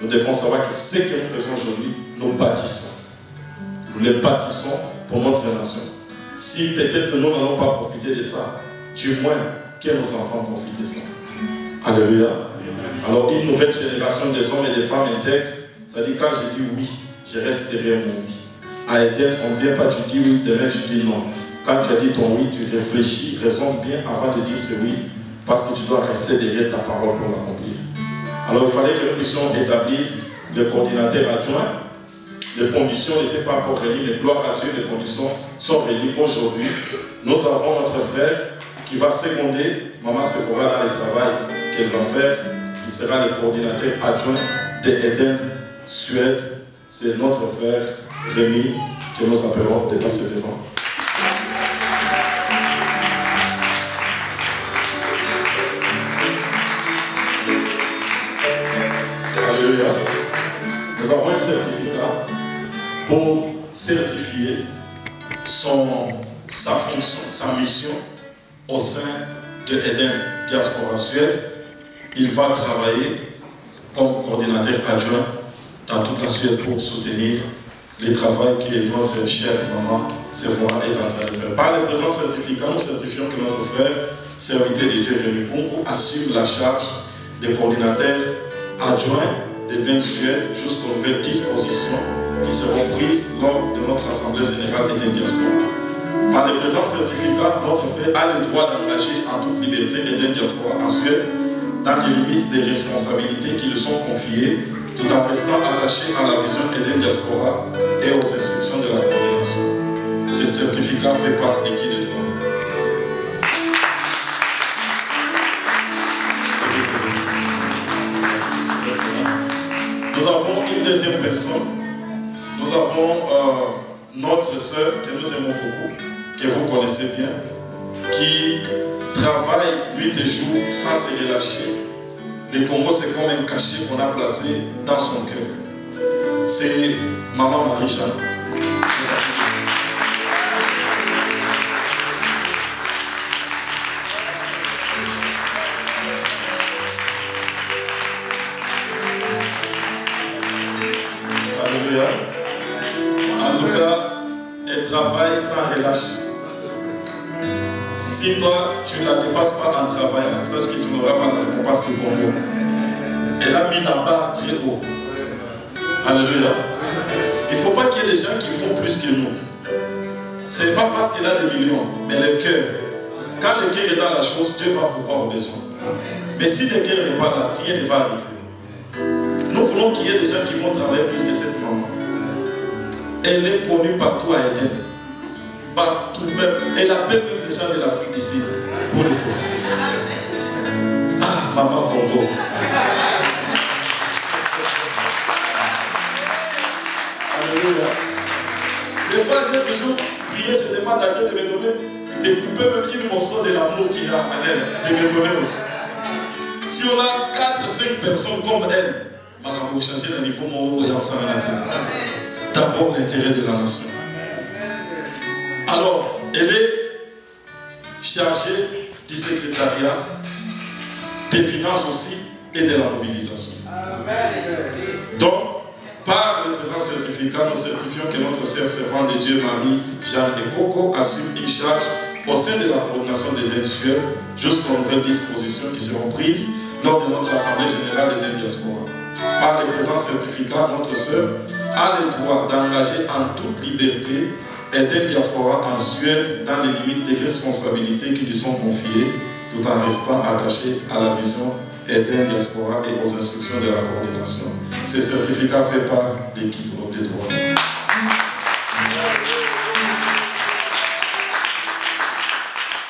Nous devons savoir que ce que nous faisons aujourd'hui, nous bâtissons. Nous les bâtissons pour notre nation. Si peut-être nous n'allons pas profiter de ça, du moins que nos enfants profitent de ça. Alléluia. Alors une nouvelle génération des hommes et des femmes intègres, ça dit quand je dis oui, je reste derrière mon oui. À Eden, on ne vient pas, tu dis oui, demain tu dis non. Quand tu as dit ton oui, tu réfléchis, raisonnes bien avant de dire ce oui, parce que tu dois rester derrière ta parole pour l'accomplir. Alors il fallait que nous puissions établir le coordinateur adjoint. Les conditions n'étaient pas encore réunies, mais gloire à Dieu, les conditions sont réunies aujourd'hui. Nous avons notre frère qui va seconder Maman Sephora dans le travail qu'elle va faire. Il sera le coordinateur adjoint de Eden Suède. C'est notre frère Rémi que nous appelons de passer devant. Alléluia. Nous avons un certificat pour certifier sa fonction, sa mission au sein de Eden Diaspora Suède. Il va travailler comme coordinateur adjoint dans toute la Suède pour soutenir le travail que notre chère maman Sephora est en train de faire. Par le présent certificat, nous certifions que notre frère, serviteur de Dieu Rémi Ponko, assure la charge de coordinateur adjoint d'Eden Suède jusqu'aux nouvelles dispositions qui seront prises lors de notre Assemblée Générale Eden Diaspora. Par le présent certificat, notre frère a le droit d'engager en toute liberté Eden Diaspora en Suède dans les limites des responsabilités qui lui sont confiées, tout en restant attaché à la vision Eden Diaspora et aux instructions de la coordination. Ce certificat fait part de qui de droit. Nous avons une deuxième personne. Nous avons notre sœur que nous aimons beaucoup, que vous connaissez bien, qui travaille nuit et jour sans se relâcher. Le Congo, c'est comme un cachet qu'on a placé dans son cœur. C'est Maman Marie-Jeanne. Alléluia. En tout cas, elle travaille sans relâche. Si toi, tu ne la dépasses pas en travaillant, sache que tu n'auras pas la récompense du Congo. Elle a mis la barre très haut. Alléluia. Il ne faut pas qu'il y ait des gens qui font plus que nous. Ce n'est pas parce qu'elle a des millions, mais le cœur. Quand le cœur est dans la chose, Dieu va pouvoir au besoin. Mais si le cœur n'est pas là, rien ne va arriver. Nous voulons qu'il y ait des gens qui vont travailler plus que cette maman. Elle est connue partout à Eden. Partout même. Elle appelle même les gens de l'Afrique d'ici pour les fortifier. Ah, Maman Congo. Alléluia. Des fois, j'ai toujours prié, je demande à Dieu de me donner, de couper même une morceau de l'amour qu'il a en elle, de me donner aussi. Si on a 4-5 personnes comme elle, on va changer le niveau mon et on s'en va. D'abord l'intérêt de la nation. Alors, elle est chargée du secrétariat, des finances aussi et de la mobilisation. Donc, par le présent certificat, nous certifions que notre sœur servante de Dieu, Marie-Jeanne et Coco, assume une charge au sein de la coordination de l'Eden Suède jusqu'aux nouvelles dispositions qui seront prises lors de notre Assemblée Générale d'Eden Diaspora. Par le présent certificat, notre sœur a le droit d'engager en toute liberté Eden Diaspora en Suède dans les limites des responsabilités qui lui sont confiées, tout en restant attaché à la vision Eden Diaspora et aux instructions de la coordination. Ce certificat fait part d'équilibre des droits.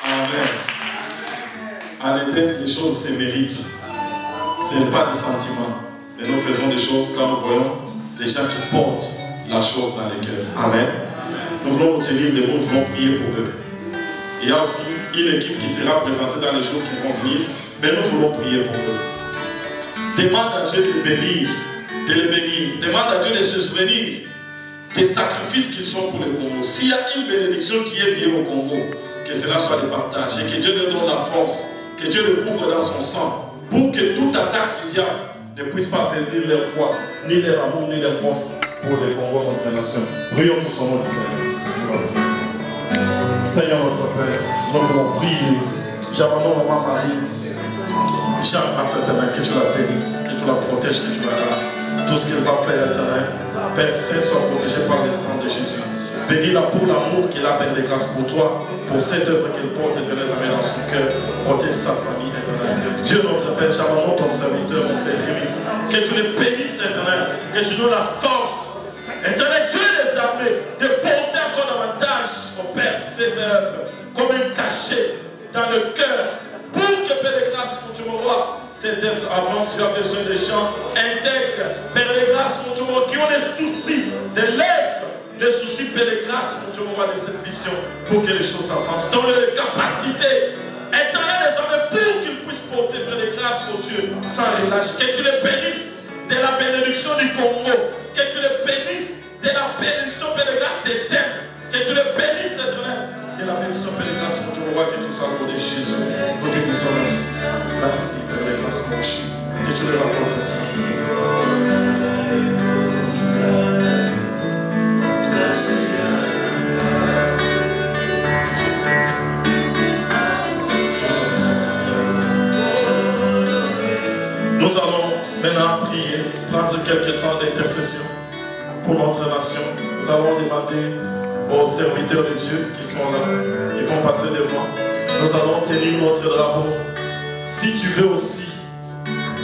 Amen. En Eden, les choses se méritent. Ce n'est pas des sentiments, mais nous faisons des choses quand nous voyons des gens qui portent la chose dans les cœurs. Amen. Nous voulons retenir des mots, nous voulons prier pour eux. Il y a aussi une équipe qui sera présentée dans les jours qui vont venir, mais nous voulons prier pour eux. Demande à Dieu de bénir, de les bénir. Demande à Dieu de se souvenir des sacrifices qu'ils sont pour le Congo. S'il y a une bénédiction qui est liée au Congo, que cela soit le partage et que Dieu leur donne la force, que Dieu le couvre dans son sang, pour que toute attaque du diable ne puisse pas affaiblir leur foi, ni leur amour, ni leur force pour le Congo, notre nation. Prions tous au nom du Seigneur. Seigneur notre Père, nous voulons prier. J'abandonne maman Marie. Jean, entre tes mains, que tu la bénisses, que tu la protèges, que tu la gardes. Tout ce qu'elle va faire, éternel, Père Saint, soit protégé par le sang de Jésus. Bénis-la pour l'amour qu'elle a, Père de grâce pour toi, pour cette œuvre qu'elle porte, éternel, dans son cœur. Protège sa famille, éternel. Dieu notre Père, j'abandonne ton serviteur, mon frère Rémi. Que tu le bénisses, éternel, que tu donnes la force, éternel, Dieu des armées, de porter encore davantage, mon Père, cette œuvre, comme un cachet dans le cœur. Pour que Père de grâce, mon Dieu, mon roi, cette œuvre avance, tu as besoin de gens intègres, Père de grâce, mon Dieu, mon roi, qui ont des soucis, des lèvres, les soucis, Père de grâce, mon Dieu, mon roi, de cette mission, pour que les choses avancent. Donne-leur les capacités, éternel des armées, pour qu'ils puissent porter, Père de grâce, mon Dieu, sans relâche. Que tu les bénisses de la bénédiction du Congo, que tu les bénisses de la bénédiction, Père de grâce, des terres, que tu les bénisses, éternel. Et la bénédiction, Père de grâce, mon Dieu, mon roi, que tu sois accordé Jésus. Nous te disons merci. Merci, Père de grâce, mon Dieu. Que tu les rapportes à qui c'est. Merci. Nous allons maintenant prier, prendre quelques temps d'intercession pour notre nation. Nous allons demander aux serviteurs de Dieu qui sont là, ils vont passer devant. Nous allons tenir notre drapeau. Si tu veux aussi,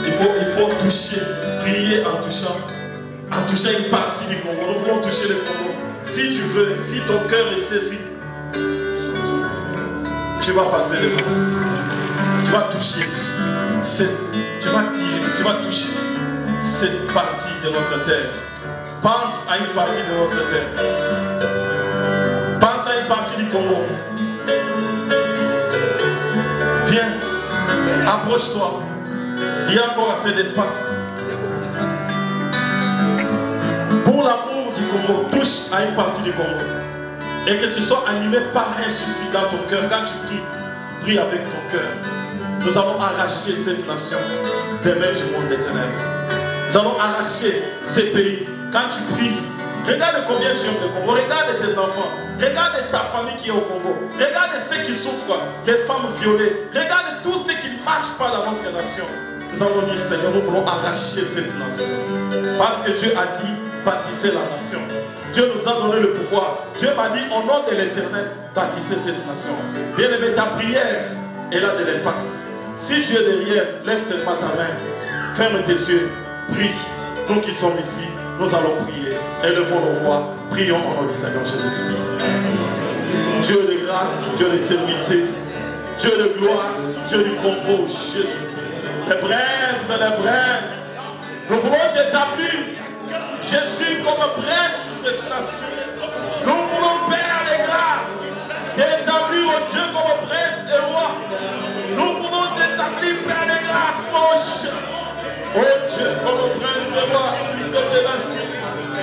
il faut toucher, prier en touchant une partie du Congo. Nous voulons toucher le Congo. Si tu veux, si ton cœur est saisi, tu vas passer devant. Tu vas toucher. Tu vas tirer, tu vas toucher cette partie de notre terre. Pense à une partie de notre terre. Pense à une partie du Congo. Viens, approche-toi. Il y a encore assez d'espace. Pour l'amour du Congo, touche à une partie du Congo. Et que tu sois animé par un souci dans ton cœur. Quand tu pries, prie avec ton cœur. Nous allons arracher cette nation des mains du monde des ténèbres. Nous allons arracher ces pays. Quand tu pries, regarde combien tu aimes le Congo. Regarde tes enfants. Regarde ta famille qui est au Congo. Regarde ceux qui souffrent, les femmes violées. Regarde tous ceux qui ne marchent pas dans notre nation. Nous allons dire, Seigneur, nous voulons arracher cette nation. Parce que Dieu a dit, bâtissez la nation. Dieu nous a donné le pouvoir. Dieu m'a dit, au nom de l'Éternel, bâtissez cette nation. Bien-aimé, ta prière est là de l'impact. Si tu es derrière, lève seulement ta main. Ferme tes yeux. Prie. Nous qui sommes ici, nous allons prier. Élevons nos voix. Prions au nom du Seigneur Jésus-Christ. Dieu de grâce, Dieu d'éternité, Dieu de gloire, Dieu du Congo, Jésus. Les princes, nous voulons t'établir, Jésus, comme prince sur cette nation. Nous voulons, Père de grâce, t'établir, oh Dieu, comme prince et roi. Nous voulons t'établir, Père de grâce, mon chef. Oh Dieu, comme prince et roi sur cette nation.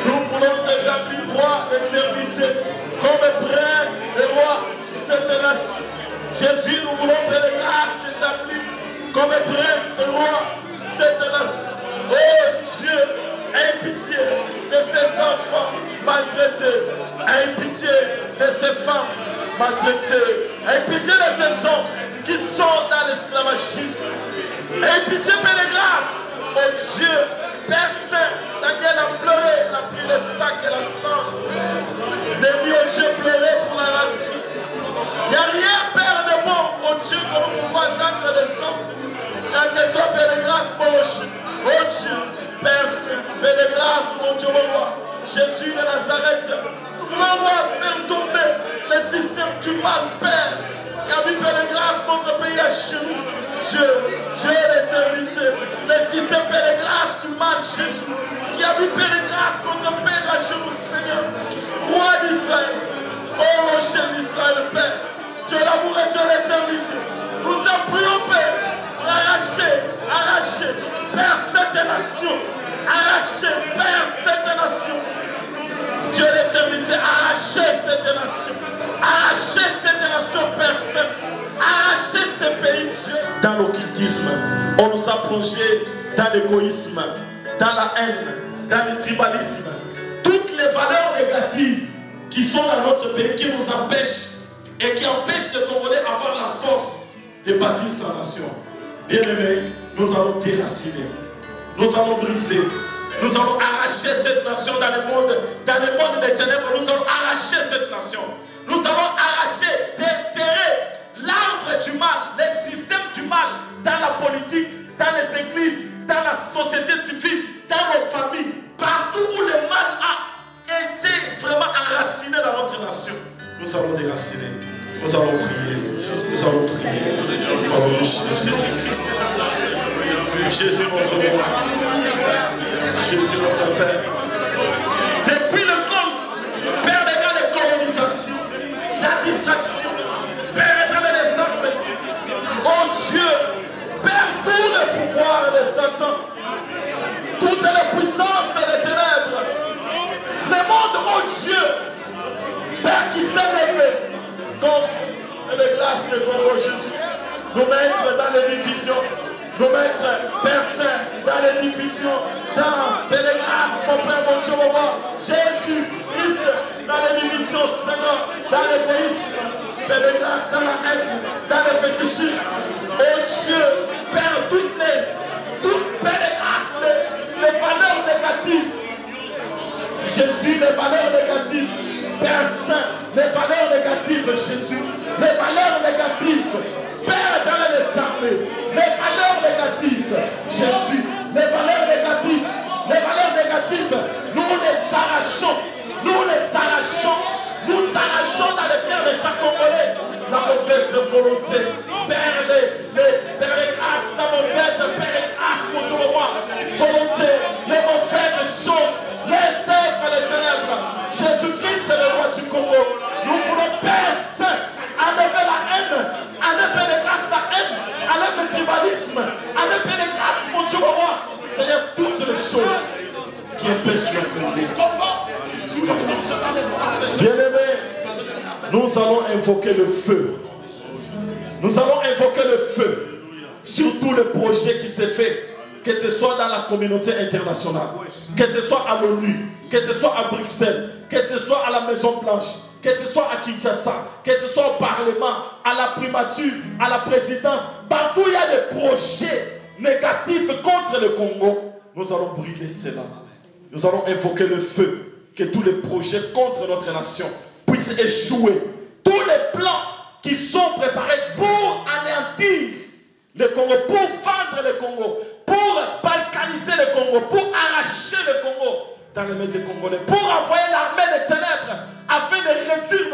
Nous voulons t'établir, roi d'éternité, comme prince et roi sur cette nation. Jésus, nous voulons, Père de grâce, t'établir comme prince et roi sur cette nation. Oh Dieu, aie pitié de ces enfants maltraités. Aie pitié de ces femmes maltraitées. Aie pitié de ces hommes qui sont dans l'esclavagisme. Aie pitié, Père de grâce. Oh Dieu, Père Saint, Daniel a pleuré, il a pris le sac et la sang. Némi, oh Dieu, pleurer pour la nation. Il n'y a rien, Père de bon, oh Dieu, comme pouvoir d'être les hommes. Dans tes toi, Père de grâce, mon Dieu. Oh Dieu, Père Saint, Père de grâce, mon Dieu, mon roi. Jésus de Nazareth, nous voulons voir faire tomber le système du mal, Père. Il a vu, Père de grâce, notre pays à genoux. Dieu, Dieu l'éternité, le système, Père de grâce, du mal, Jésus. Qui a vu, Père de grâce, notre Père à genoux, Seigneur. Roi d'Israël, oh mon chef d'Israël, Père. Dieu l'amour et Dieu l'éternité. Nous t'en prions, Père, pour arracher Père, cette nation. Arrachez, Père, cette nation. Dieu l'éternité, arrachez cette nation. Arrachez cette nation, Père Saint. Arrachez ce pays, Dieu. Dans l'occultisme, on nous a plongé dans l'égoïsme, dans la haine, dans le tribalisme. Toutes les valeurs négatives qui sont dans notre pays, qui nous empêchent et qui empêchent les Congolais d'avoir la force de bâtir sa nation. Bien-aimés, nous allons déraciner, nous allons briser, nous allons arracher cette nation dans le monde des ténèbres. Nous allons arracher cette nation. Nous allons arracher, déterrer l'arbre du mal, les systèmes du mal dans la politique, dans les églises, dans la société civile, dans nos familles, partout où le mal a été vraiment enraciné dans notre nation. Nous allons déraciner. Nous allons prier. Nous allons prier. Au nom de Jésus. Jésus notre roi. Jésus notre Père. Depuis le camp, Père de la colonisation, la distraction, Père éternel des armes, oh Dieu, Père, tout le pouvoir de Satan, toutes les puissances et les ténèbres, le monde, oh Dieu, Père qui s'est levé contre les grâces de Congo Jésus, nous mettre dans les divisions, nous mettre, Père Saint, dans les divisions, dans les grâces, mon Père, mon Dieu, mon roi, Jésus Christ, dans les divisions, Seigneur, dans l'égoïsme, les grâces, dans la haine, dans le fétichisme, oh Dieu, Père, toutes les grâces, les valeurs négatives, Jésus, les valeurs négatives, Père Saint, les valeurs négatives, Jésus, les valeurs négatives, Père dans les armées, les valeurs négatives, Jésus, les valeurs négatives, nous les arrachons, nous arrachons dans le cœur de chaque Congolais la mauvaise volonté, Père, les grâces, la mauvaise, Père, les grâces, mon Dieu, roi, volonté, les mauvaises choses, les œuvres, les ténèbres. Jésus-Christ est le roi du Congo. Nous voulons, Père Saint, enlever la haine, enlever les grâces, la haine, enlever le tribalisme, enlever les grâces, mon Dieu, roi. Seigneur, toutes les choses qui empêchent le Congo. Bien-aimés, nous allons invoquer le feu. Nous allons invoquer le feu sur tous les projets qui s'est fait, que ce soit dans la communauté internationale, que ce soit à l'ONU, que ce soit à Bruxelles, que ce soit à la Maison Blanche, que ce soit à Kinshasa, que ce soit au Parlement, à la primature, à la présidence. Partout il y a des projets négatifs contre le Congo. Nous allons brûler cela. Nous allons invoquer le feu. Que tous les projets contre notre nation puissent échouer. Tous les plans qui sont préparés pour anéantir le Congo, pour vendre le Congo, pour balkaniser le Congo, pour arracher le Congo dans les mains des Congolais, pour envoyer l'armée des ténèbres afin de réduire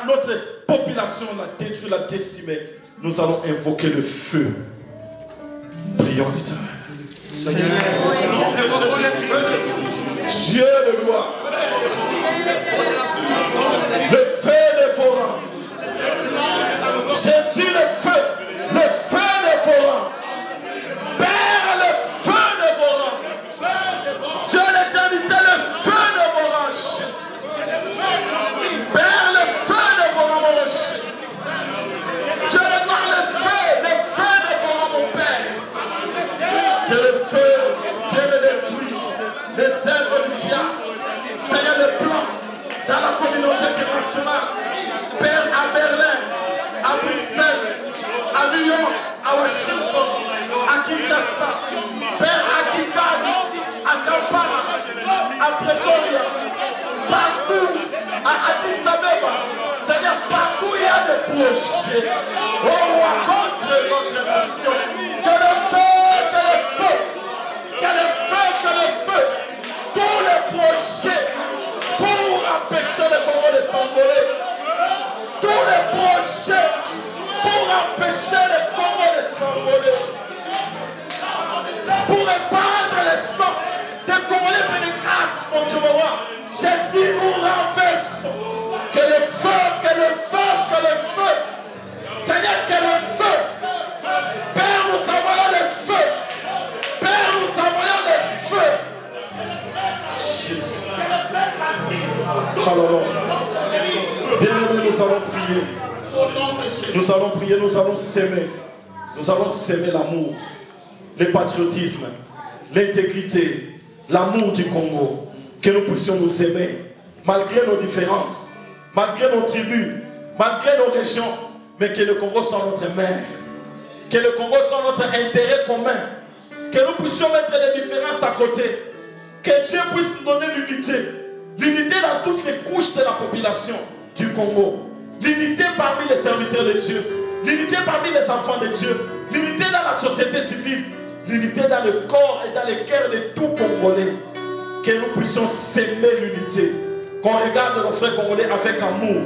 notre population, la détruire, la décimer. Nous allons invoquer le feu. Prions l'Éternel. Dieu de gloire, le feu dévorant, Jésus le feu dévorant, Père le feu dévorant, Dieu l'éternité le feu dévorant, Jésus, Père le feu dévorant mon rocher, Dieu le noir le feu dévorant mon Père, que le feu vienne détruire les œuvres du diable. Seigneur, le plan dans la communauté internationale, Père, à Berlin, à Bruxelles, à New York, à Washington, à Kinshasa, Père, à Kigali, à Kampala, à Pretoria, partout, à Addis Abeba, Seigneur, partout il y a des projets. Oh roi, contre notre nation, que le feu, tous les projets pour empêcher le Congo de s'envoler, tous les projets pour empêcher le Congo de s'envoler, pour répandre le sang des Congolais par les grâces, mon Dieu, mon roi. Jésus nous renverse. Que le feu, Seigneur, que le feu, Père, nous envoyons le feu, Père, Alléluia. Bien-aimés, nous allons prier. Nous allons prier, nous allons s'aimer. Nous allons s'aimer l'amour, le patriotisme, l'intégrité, l'amour du Congo. Que nous puissions nous aimer, malgré nos différences, malgré nos tribus, malgré nos régions, mais que le Congo soit notre mère. Que le Congo soit notre intérêt commun. Que nous puissions mettre les différences à côté. Que Dieu puisse nous donner l'unité. L'unité dans toutes les couches de la population du Congo. L'unité parmi les serviteurs de Dieu. L'unité parmi les enfants de Dieu. L'unité dans la société civile. L'unité dans le corps et dans les cœurs de tout Congolais. Que nous puissions s'aimer l'unité. Qu'on regarde nos frères congolais avec amour.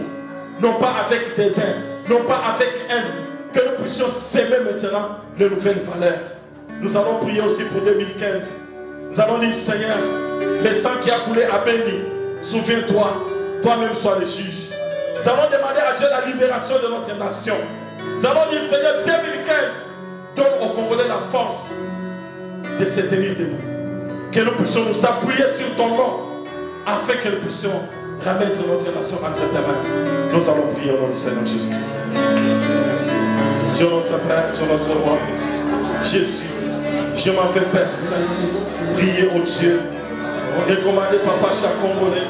Non pas avec dédain. Non pas avec haine. Que nous puissions s'aimer maintenant de nouvelles valeurs. Nous allons prier aussi pour 2015. Nous allons dire, Seigneur, le sang qui a coulé à Béni, souviens-toi, toi-même sois le juge. Nous allons demander à Dieu la libération de notre nation. Nous allons dire, Seigneur, 2015, donne aux Congolais la force de se tenir debout. Que nous puissions nous appuyer sur ton nom, afin que nous puissions remettre notre nation entre tes mains. Nous allons prier au nom du Seigneur Jésus-Christ. Dieu notre Père, Dieu notre Roi, Jésus, je m'en vais, Père Saint, prier au Dieu, recommander, Papa, chaque Congolais,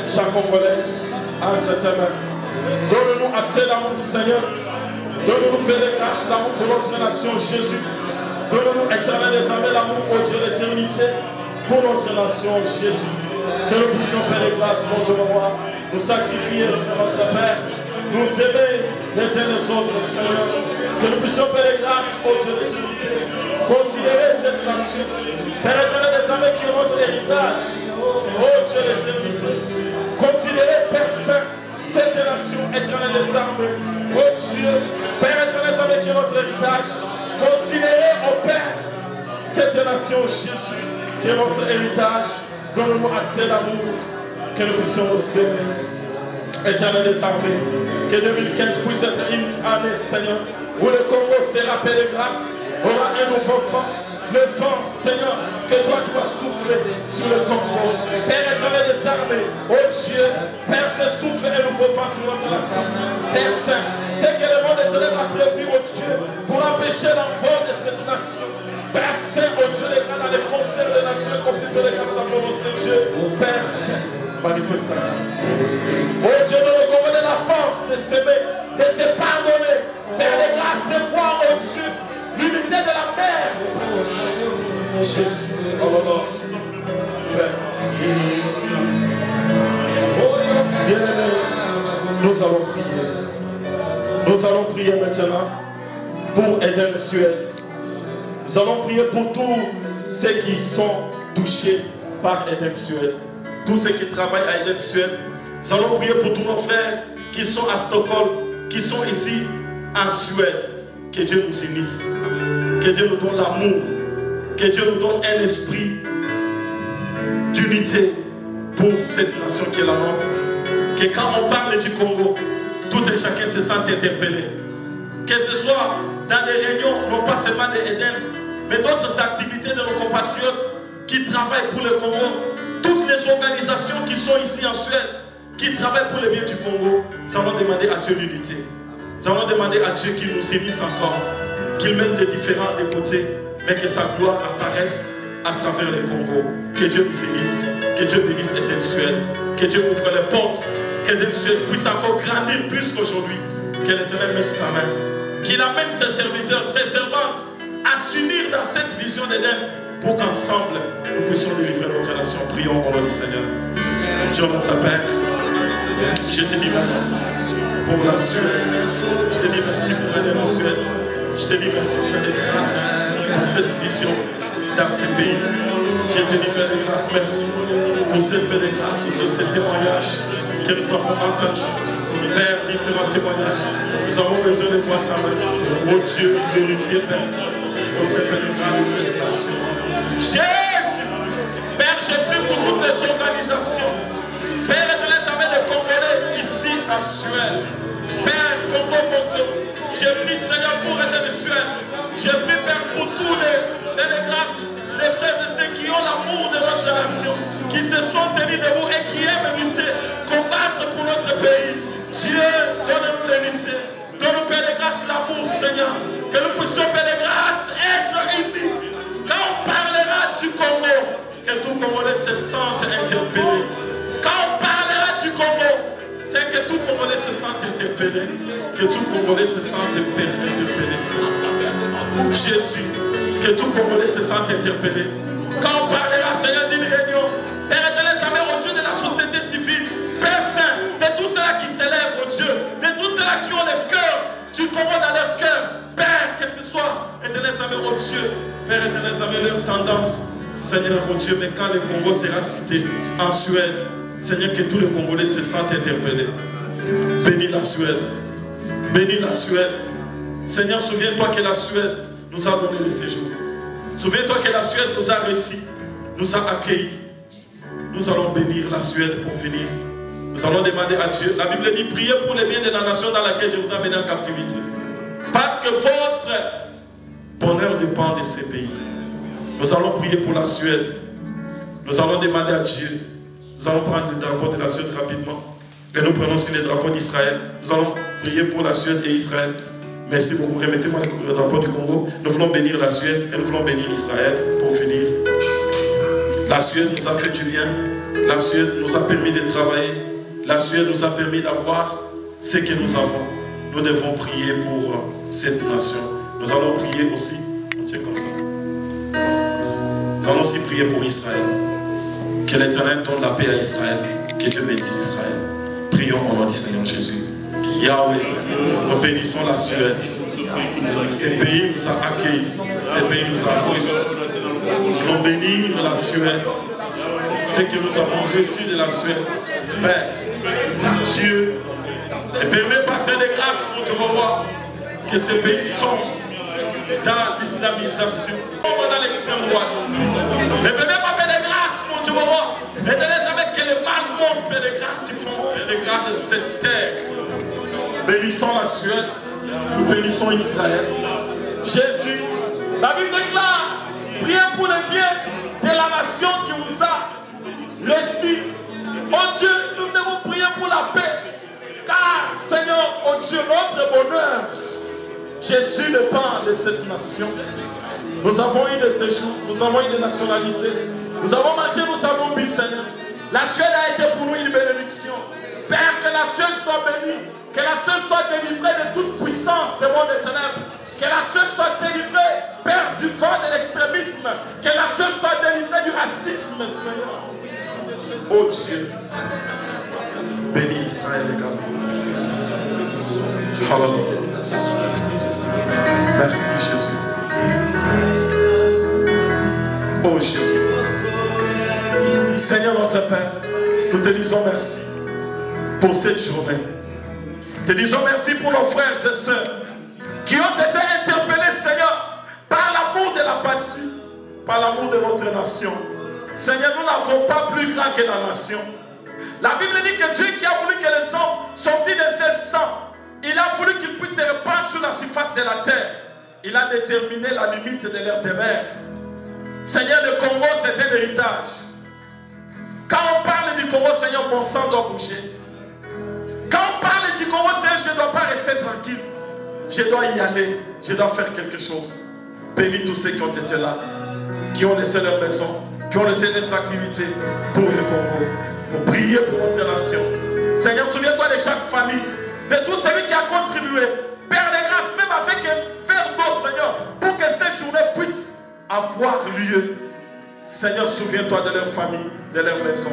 chaque Congolaise, entre tes mains. Donne-nous assez d'amour, Seigneur. Donne-nous peu de grâce, d'amour pour notre nation, Jésus. Donne-nous, éternel des armées, l'amour, au Dieu d'éternité, pour notre nation, Jésus. Que nous puissions faire les grâces, mon Dieu, le roi, nous sacrifier, c'est notre Père, nous aimer les uns les autres, Seigneur. Que nous puissions faire les grâces, au Dieu d'éternité. Considérez cette nation, Père éternel des armées, qui est notre héritage, ô Dieu d'éternité. Considérez, Père Saint, cette nation éternelle des armées, ô Dieu, Père éternel des armées, qui est notre héritage. Considérez, ô Père, cette nation, Jésus, qui est notre héritage. Donne-nous assez d'amour, que nous puissions nous aimer. Éternel des armées, que 2015 puisse être une année, Seigneur, où le Congo sera paix de grâce, aura un nouveau vent. Le vent, Seigneur, que toi tu vas souffler sur le Congo. Père éternel des armées, oh Dieu, Père Saint, souffle un nouveau vent sur notre nation. Père Saint, c'est que le monde éternel a prévu, oh Dieu, pour empêcher l'envol de cette nation. Père Saint, oh Dieu, les gars dans les concerts des nations, accomplis les grâces à volonté de Dieu. Père Saint, manifeste ta grâce. Oh Dieu, nous nous commandons la force de s'aimer, de se pardonner. Père, les grâces de voir, oh Dieu, l'unité de la mère. Jésus, oh là là. Père. Bien-aimés, nous allons prier. Nous allons prier maintenant pour aider le Suède. Nous allons prier pour tous ceux qui sont touchés par Eden Suède. Tous ceux qui travaillent à Eden Suède. Nous allons prier pour tous nos frères qui sont à Stockholm, qui sont ici en Suède. Que Dieu nous unisse. Que Dieu nous donne l'amour. Que Dieu nous donne un esprit d'unité pour cette nation qui est la nôtre. Que quand on parle du Congo, tout et chacun se sent interpellé. Que ce soit dans des réunions, non pas seulement de Eden, mais d'autres activités de nos compatriotes qui travaillent pour le Congo, toutes les organisations qui sont ici en Suède, qui travaillent pour le bien du Congo, nous allons demander à Dieu l'unité. Nous allons demander à Dieu qu'il nous unisse encore, qu'il mène les différents des côtés, mais que sa gloire apparaisse à travers le Congo. Que Dieu nous unisse, que Dieu bénisse Eden Suède, que Dieu ouvre les portes, que Eden Suède puisse encore grandir plus qu'aujourd'hui, que l'Éternel mette sa main, qu'il amène ses serviteurs, ses servantes à s'unir dans cette vision d'Éden pour qu'ensemble nous puissions délivrer notre nation. Prions au nom du Seigneur. Dieu notre Père, je te dis merci pour la Suède. Je te dis merci pour Eden Suède. Je te dis merci, Seigneur de grâce, pour cette vision dans ce pays. Je te dis, Père de grâce, merci pour cette paix de grâce, pour ce témoignage que nous avons entendu. Père, différents témoignages. Nous avons besoin de voir ta main. Oh Dieu, glorifié, merci pour cette paix de grâce, cette nation. Jésus, Père, je prie pour toutes les organisations. Père, de les amener de Congolais ici en Suède. Père, Congo, je prie, Seigneur, pour aider le Suède. Je prie, Père, pour tous les grâces, les frères et ceux qui ont l'amour de notre nation, qui se sont tenus debout et qui aiment lutter, combattre Seigneur, que nous puissions, Père de grâce, être unis. Quand on parlera du Congo, que tout Congolais se sente interpellé. Quand on parlera du Congo, c'est que tout Congolais se sente interpellé. Que tout Congolais se sente interpellé. Jésus, que tout Congolais se sente interpellé. Quand on parlera, Seigneur, d'une réunion, Père éternel, ça met au Dieu de la société civile, Père Saint, de tous ceux-là qui s'élèvent au Dieu, de tous ceux-là qui ont le cœur du Congo dans leur cœur, Père, que ce soit, éternel, ça met au Dieu, Père éternel, ça met leur tendance, Seigneur, au Dieu, mais quand le Congo sera cité en Suède, Seigneur, que tous les Congolais se sentent interpellés. Bénis la Suède, bénis la Suède. Seigneur, souviens-toi que la Suède nous a donné le séjour. Souviens-toi que la Suède nous a reçus, nous a accueillis. Nous allons bénir la Suède pour finir. Nous allons demander à Dieu. La Bible dit, priez pour le bien de la nation dans laquelle je vous ai amené en captivité. Parce que votre bonheur dépend de ces pays. Nous allons prier pour la Suède. Nous allons demander à Dieu. Nous allons prendre le drapeau de la Suède rapidement. Et nous prenons aussi le drapeau d'Israël. Nous allons prier pour la Suède et Israël. Merci beaucoup. Remettez-moi le drapeau du Congo. Nous voulons bénir la Suède et nous voulons bénir Israël pour finir. La Suède nous a fait du bien. La Suède nous a permis de travailler. La Suède nous a permis d'avoir ce que nous avons. Nous devons prier pour cette nation. Nous allons prier aussi. Tiens comme ça. Nous allons aussi prier pour Israël. Que l'Éternel donne la paix à Israël. Que Dieu bénisse Israël. Prions au nom du Seigneur Jésus. Yahweh, nous bénissons la Suède. Ce pays nous a accueillis. Ce pays nous a reçus. Nous voulons bénir la Suède. Ce que nous avons reçu de la Suède. Père, Dieu, et permets passer des grâces pour te revoir. Que ces pays sont dans l'islamisation, dans l'extrême droite. Mais permets pas faire des grâces pour te revoir. Et de les avec que le mal monte, Père de grâce, tu fais de grâce de cette terre. Bénissons la Suède, nous bénissons Israël. Jésus, la Bible déclare, priez pour le bien de la nation qui vous a reçu. Oh Dieu, nous devons prier pour la paix. Car, Seigneur, oh Dieu, notre bonheur, Jésus dépend de cette nation. Nous avons eu des séjours, nous avons eu des nationalités. Nous avons marché, nous avons bu, Seigneur. La Suède a été pour nous une bénédiction. Père, que la Suède soit bénie. Que la Suède soit délivrée de toute puissance des mondes des ténèbres. Que la Suède soit délivrée, Père, du vent de l'extrémisme. Que la Suède soit délivrée du racisme, Seigneur. Oh Dieu, bénis Israël également. Hallelujah. Merci Jésus. Oh Jésus. Seigneur notre Père, nous te disons merci pour cette journée. Te disons merci pour nos frères et sœurs qui ont été interpellés, Seigneur, par l'amour de la patrie, par l'amour de notre nation. Seigneur, nous n'avons pas plus grand que la nation. La Bible dit que Dieu qui a voulu que les hommes sortis de ce sang, il a voulu qu'ils puissent se répandre sur la surface de la terre. Il a déterminé la limite de leur demeure. Seigneur, le Congo, c'est un héritage. Quand on parle du Congo, Seigneur, mon sang doit bouger. Quand on parle du Congo, Seigneur, je ne dois pas rester tranquille. Je dois y aller. Je dois faire quelque chose. Bénis tous ceux qui ont été là, qui ont laissé leur maison, qui ont laissé leurs activités pour le Congo, pour prier pour notre nation. Seigneur, souviens-toi de chaque famille, de tout celui qui a contribué. Père de grâce, même avec un verre d'eau, Seigneur, pour que cette journée puisse avoir lieu. Seigneur, souviens-toi de leur famille, de leur maison.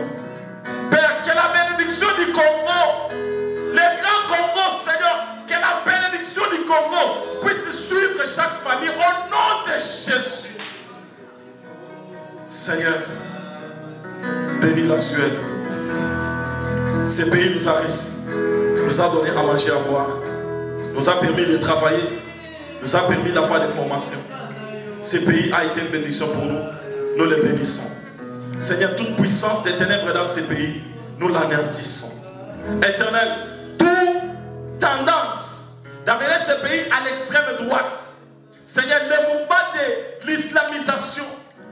Père, que la bénédiction du Congo, le grand Congo, Seigneur, que la bénédiction du Congo puisse suivre chaque famille au nom de Jésus. Seigneur, bénis la Suède. Ce pays nous a reçus, nous a donné à manger, à boire, nous a permis de travailler, nous a permis d'avoir des formations. Ce pays a été une bénédiction pour nous, nous le bénissons. Seigneur, toute puissance des ténèbres dans ce pays, nous l'anéantissons. Éternel, toute tendance d'amener ce pays à l'extrême droite, Seigneur, le mouvement de l'islamisation,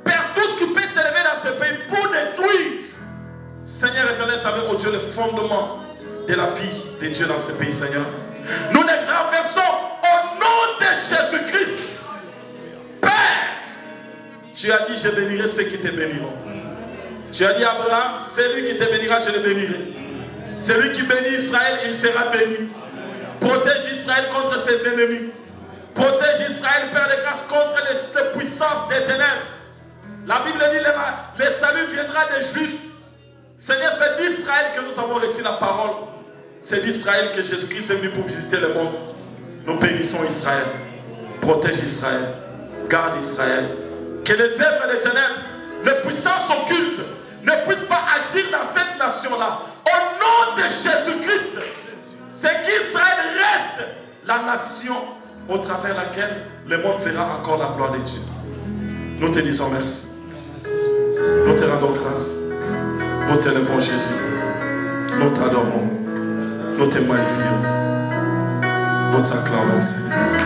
Père, tout ce qui peut s'élever dans ce pays pour détruire, Seigneur éternel, savez, oh Dieu, le fondement de la vie de Dieu dans ce pays, Seigneur. Nous les renversons au nom de Tu as dit, je bénirai ceux qui te béniront. Tu as dit à Abraham, celui qui te bénira, je le bénirai. Celui qui bénit Israël, il sera béni. Protège Israël contre ses ennemis. Protège Israël, Père de grâce, contre les puissances des ténèbres. La Bible dit, le salut viendra des Justes. Seigneur, c'est d'Israël que nous avons reçu la parole. C'est d'Israël que Jésus-Christ est venu pour visiter le monde. Nous bénissons Israël. Protège Israël. Garde Israël. Que les œuvres des ténèbres, les puissances occultes, ne puissent pas agir dans cette nation-là. Au nom de Jésus-Christ, c'est qu'Israël reste la nation au travers laquelle le monde verra encore la gloire de Dieu. Nous te disons merci. Nous te rendons grâce. Nous t'élevons Jésus. Nous t'adorons. Nous te magnifions. Nous t'acclamons, Seigneur.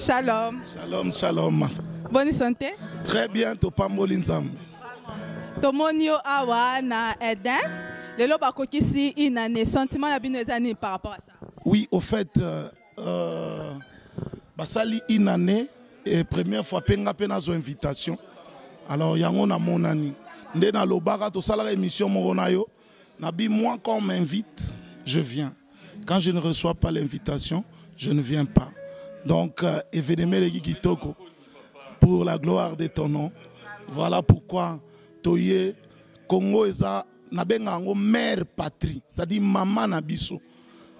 Shalom. Shalom, shalom. Bonne santé. Très bien, to pamboli nzambe. Tomonio awa na Eden. Lelo bakokisi inane sentiment ya bino ezani par rapport à ça. Oui, au fait, basali inane et première fois penga pena zo invitation. Alors yango na monani. Nde na lobaka to sala émission morona yo. Nabi moi quand on m'invite, je viens. Quand je ne reçois pas l'invitation, je ne viens pas. Donc, événement de Kitoko, pour la gloire de ton nom. Voilà pourquoi Toye Congo est na mère patrie, c'est-à-dire maman nabiso.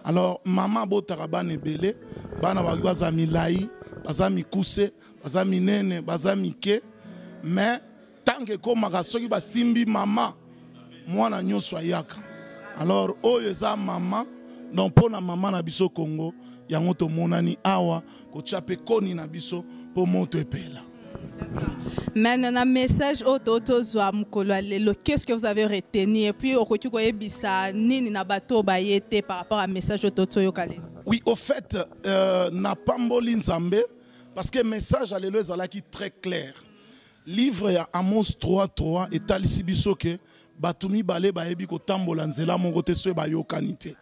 Alors, maman botaraba nebele, bana bazami lai, bazami kuse, bazami nene, bazami ke, mais tant que comme soki basimbi maman, moi na nyonso ayaka. Alors, oyeza maman, donc pour la maman nabiso Congo. Yango to monani awa ko chape koni na biso po moto epela. Maintenant un message auto zwa mukolo lelo, qu'est-ce que vous avez retenu et puis okoki ko yebisa nini na bato ba yete par rapport à message auto yokale. Oui, au fait na pamboli nzambe parce que message alelo ezalaki très clair. Livre ya Amos 3:3 et talisi biso ke batumi bale ba yebi ko tambola nzela mongo te so ba yokanite.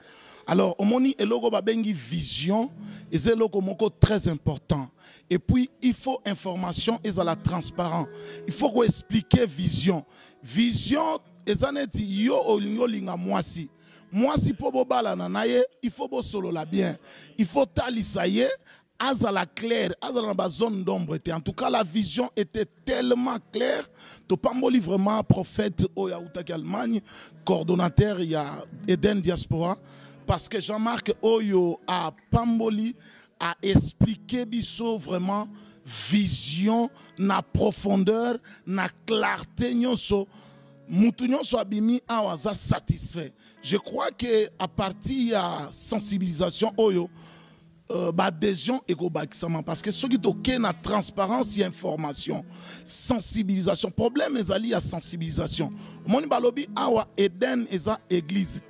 Alors, au moni elogo babengi vision, et c'est logo moko très important. Et puis, il faut information et la transparent. Il faut expliquer vision. Vision, et ça n'est yo olingo linga mwasi. Mwasi po bobala nanaye, il faut bo solo la bien. Il faut talisaye, azala clair, azala ba zone d'ombre. En tout cas, la vision était tellement claire. To pamboli vraiment prophète oya utaki Allemagne, coordonnateur il y a Eden Diaspora. Parce que Jean-Marc Oyo a Pamboli a expliqué biso vraiment vision, na profondeur, na clarté nyonso. Mutu nyonso abimi awaza satisfait. Je crois que à partir de sensibilisation oyo adhésion et parce que ceux qui toquent la transparence et information, sensibilisation, problème est lié à sensibilisation. Mon balobi awa Eden eza église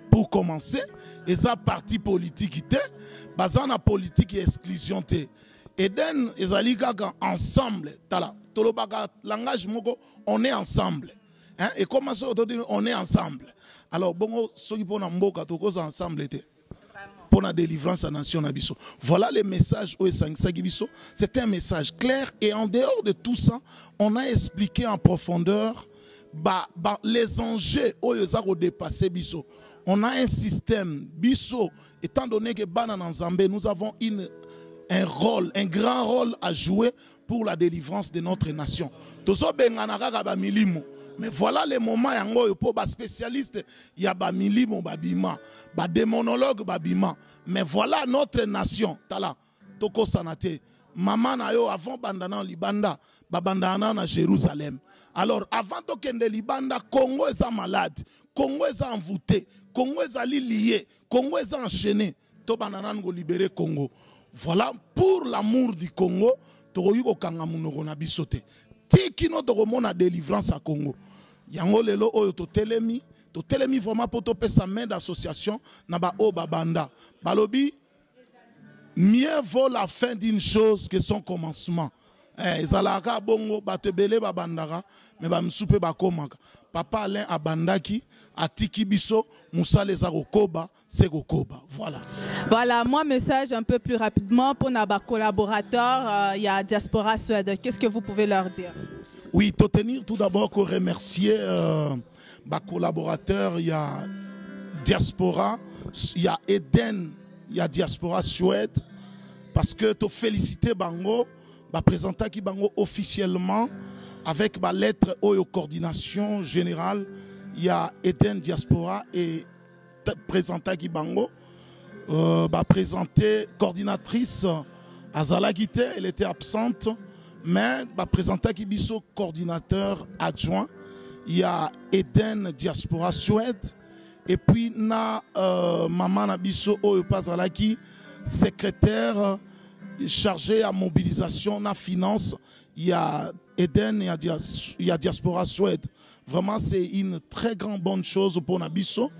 pour commencer, eza parti politique bazana politique et exclusion te. Eden ezali gaga ensemble tala tolobaga langage moko on est ensemble. Hein? Et comment ça on est ensemble. Alors bon ceux qui pona mboka toko ensemble te. Pour la délivrance à la nation Abisso. Voilà les messages au Sangibiso. C'est un message clair et en dehors de tout ça, on a expliqué en profondeur les enjeux où ils ont dépassé Bisso. On a un système Bisso, étant donné que Banan Zambé, nous avons un grand rôle à jouer pour la délivrance de notre nation. Mais voilà les moments où pour les spécialistes, il y a des milimo babima, des démonologues babima. Mais voilà notre nation. Tala, toko sanate. Maman na yo avant bandana libanda, babandana na Jérusalem. Alors avant to kende libanda, Congo est malade, Congo est envoûté, Congo est lié, Congo est enchaîné. To bandana ngo libérer Congo. Voilà pour l'amour du Congo, to yuko kanga munoko na bisote. Tiki no to mona délivrance à Congo. Yango lelo oyo to telemi vraiment pour to pesa main d'association na ba o babanda. Balobi mieux vaut la fin d'une chose que son commencement. Ezalaka bongo batebele babandara mais ba msupe bakomaka. Papa Alain abandaki atiki biso musale za kokoba c'est kokoba. Voilà. Voilà, moi message un peu plus rapidement pour nos collaborateurs, il y a Diaspora Suède. Qu'est-ce que vous pouvez leur dire? Oui, pour tenir tout d'abord qu'on remercier mes collaborateurs, il y a Diaspora, il y a Eden, il y a Diaspora Suède, parce que tu féliciter Bango, présenter qui Bango officiellement avec ma lettre aux coordination générale, il y a Eden Diaspora et présenter qui Bango, présenter coordinatrice Azala Guité, elle était absente. Mais présenté qui biso coordinateur adjoint, il y a Eden Diaspora Suède et puis na maman nabiso Oyopazalaki secrétaire chargé à mobilisation na finance, il y a Eden, il y a Diaspora Suède. Vraiment c'est une très grande bonne chose pour nabiso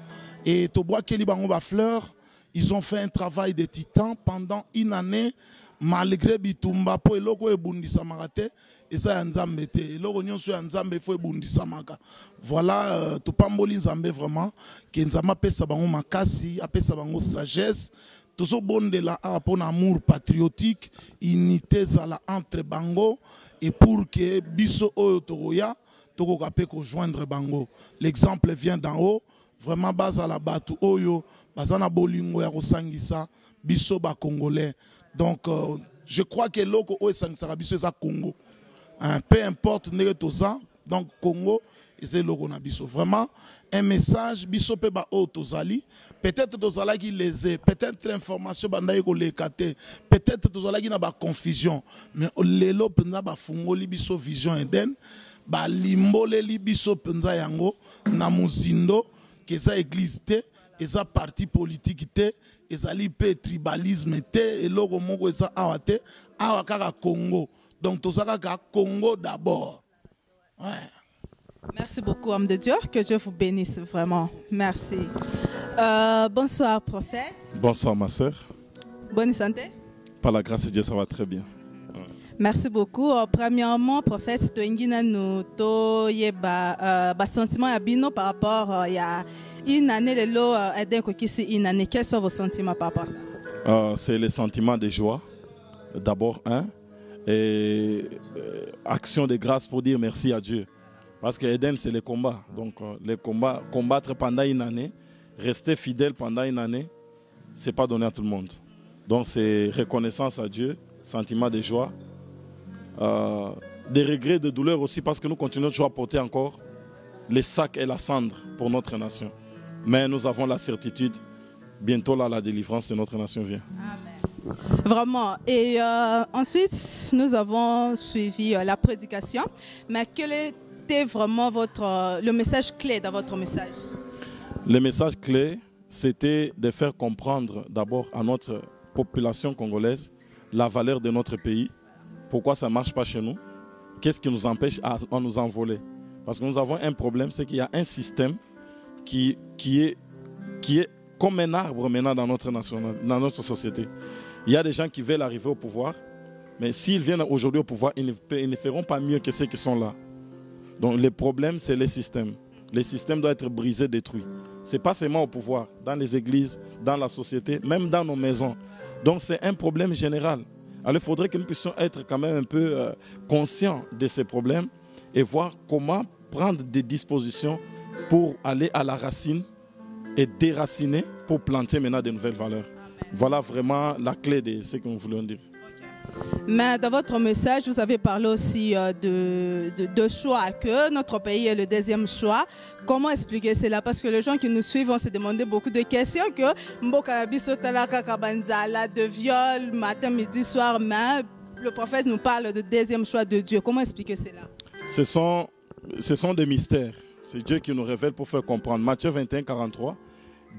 et Toboa Keli Bango Fleur, ils ont fait un travail de titan pendant une année. Malgré bitumba po eloko ebundisa makate eza ya nzambe te eloko nyonso ya nzambe fo ebundisa maka. Voilà topamboli nzambe vraiment ke nzamba pesa bango makasi apesa bango sagesse tozo bondela apona amour patriotique unité zala entre bango et pour que biso oyo tokoya tokoka pe ko joindre bango. L'exemple vient d'en haut, vraiment bazala batu oyo bazana bolingo ya kosangisa biso ba congolais. Donc, je crois que l'oko Sarabiso est à Congo. Peu importe Neretosa, donc Congo, c'est l'oko Nabiso. Vraiment, un message, Biso Peba O Tozali. Peut-être Tozala qui les est, peut-être l'information bandaye ko les kate, peut-être Tozala qui n'a pas confusion. Mais l'élo penza ba fungoli Biso vision Eden, ba limbole li Biso penza yango, na muzindo, que ça église te, et ça parti politique te. Ezali pe tribalisme te eloko moko eza awate awakaka Congo. Donc tozaka ka Congo d'abord. Ouais. Merci beaucoup homme de Dieu, que Dieu vous bénisse vraiment. Merci. Bonsoir prophète. Bonsoir ma sœur. Bonne santé. Par la grâce de Dieu ça va très bien. Merci beaucoup. Premièrement prophète toingina nous to yeba sentiment ya bino par rapport à une année de l'eau, une année. Quels sont vos sentiments par rapport à ça? C'est le sentiment de joie, d'abord, et action de grâce pour dire merci à Dieu. Parce que Eden, c'est le combat. Donc, le combat, combattre pendant une année, rester fidèle pendant une année, ce n'est pas donné à tout le monde. Donc, c'est reconnaissance à Dieu, sentiment de joie, des regrets, de douleur aussi, parce que nous continuons toujours à porter encore les sacs et la cendre pour notre nation. Mais nous avons la certitude, bientôt là, la délivrance de notre nation vient. Amen. Vraiment. Et ensuite, nous avons suivi la prédication. Mais quel était vraiment le message clé dans votre message? Le message clé, c'était de faire comprendre d'abord à notre population congolaise la valeur de notre pays. Pourquoi ça ne marche pas chez nous? Qu'est-ce qui nous empêche à nous envoler? Parce que nous avons un problème, c'est qu'il y a un système qui est comme un arbre maintenant dans notre société. Il y a des gens qui veulent arriver au pouvoir, mais s'ils viennent aujourd'hui au pouvoir, ils ne feront pas mieux que ceux qui sont là. Donc le problème, c'est les systèmes. Les systèmes doivent être brisés, détruits. Ce n'est pas seulement au pouvoir, dans les églises, dans la société, même dans nos maisons. Donc c'est un problème général. Alors il faudrait que nous puissions être quand même un peu conscients de ces problèmes et voir comment prendre des dispositions pour aller à la racine et déraciner pour planter maintenant de nouvelles valeurs. Voilà vraiment la clé de ce que nous voulons dire. Mais dans votre message, vous avez parlé aussi de choix, que notre pays est le deuxième choix. Comment expliquer cela? Parce que les gens qui nous suivent vont se demander beaucoup de questions, que Mboka Biso Talaka Kabanzala, de viol, matin, midi, soir, mais le prophète nous parle de deuxième choix de Dieu. Comment expliquer cela? Ce sont des mystères. C'est Dieu qui nous révèle pour faire comprendre. Matthieu 21, 43,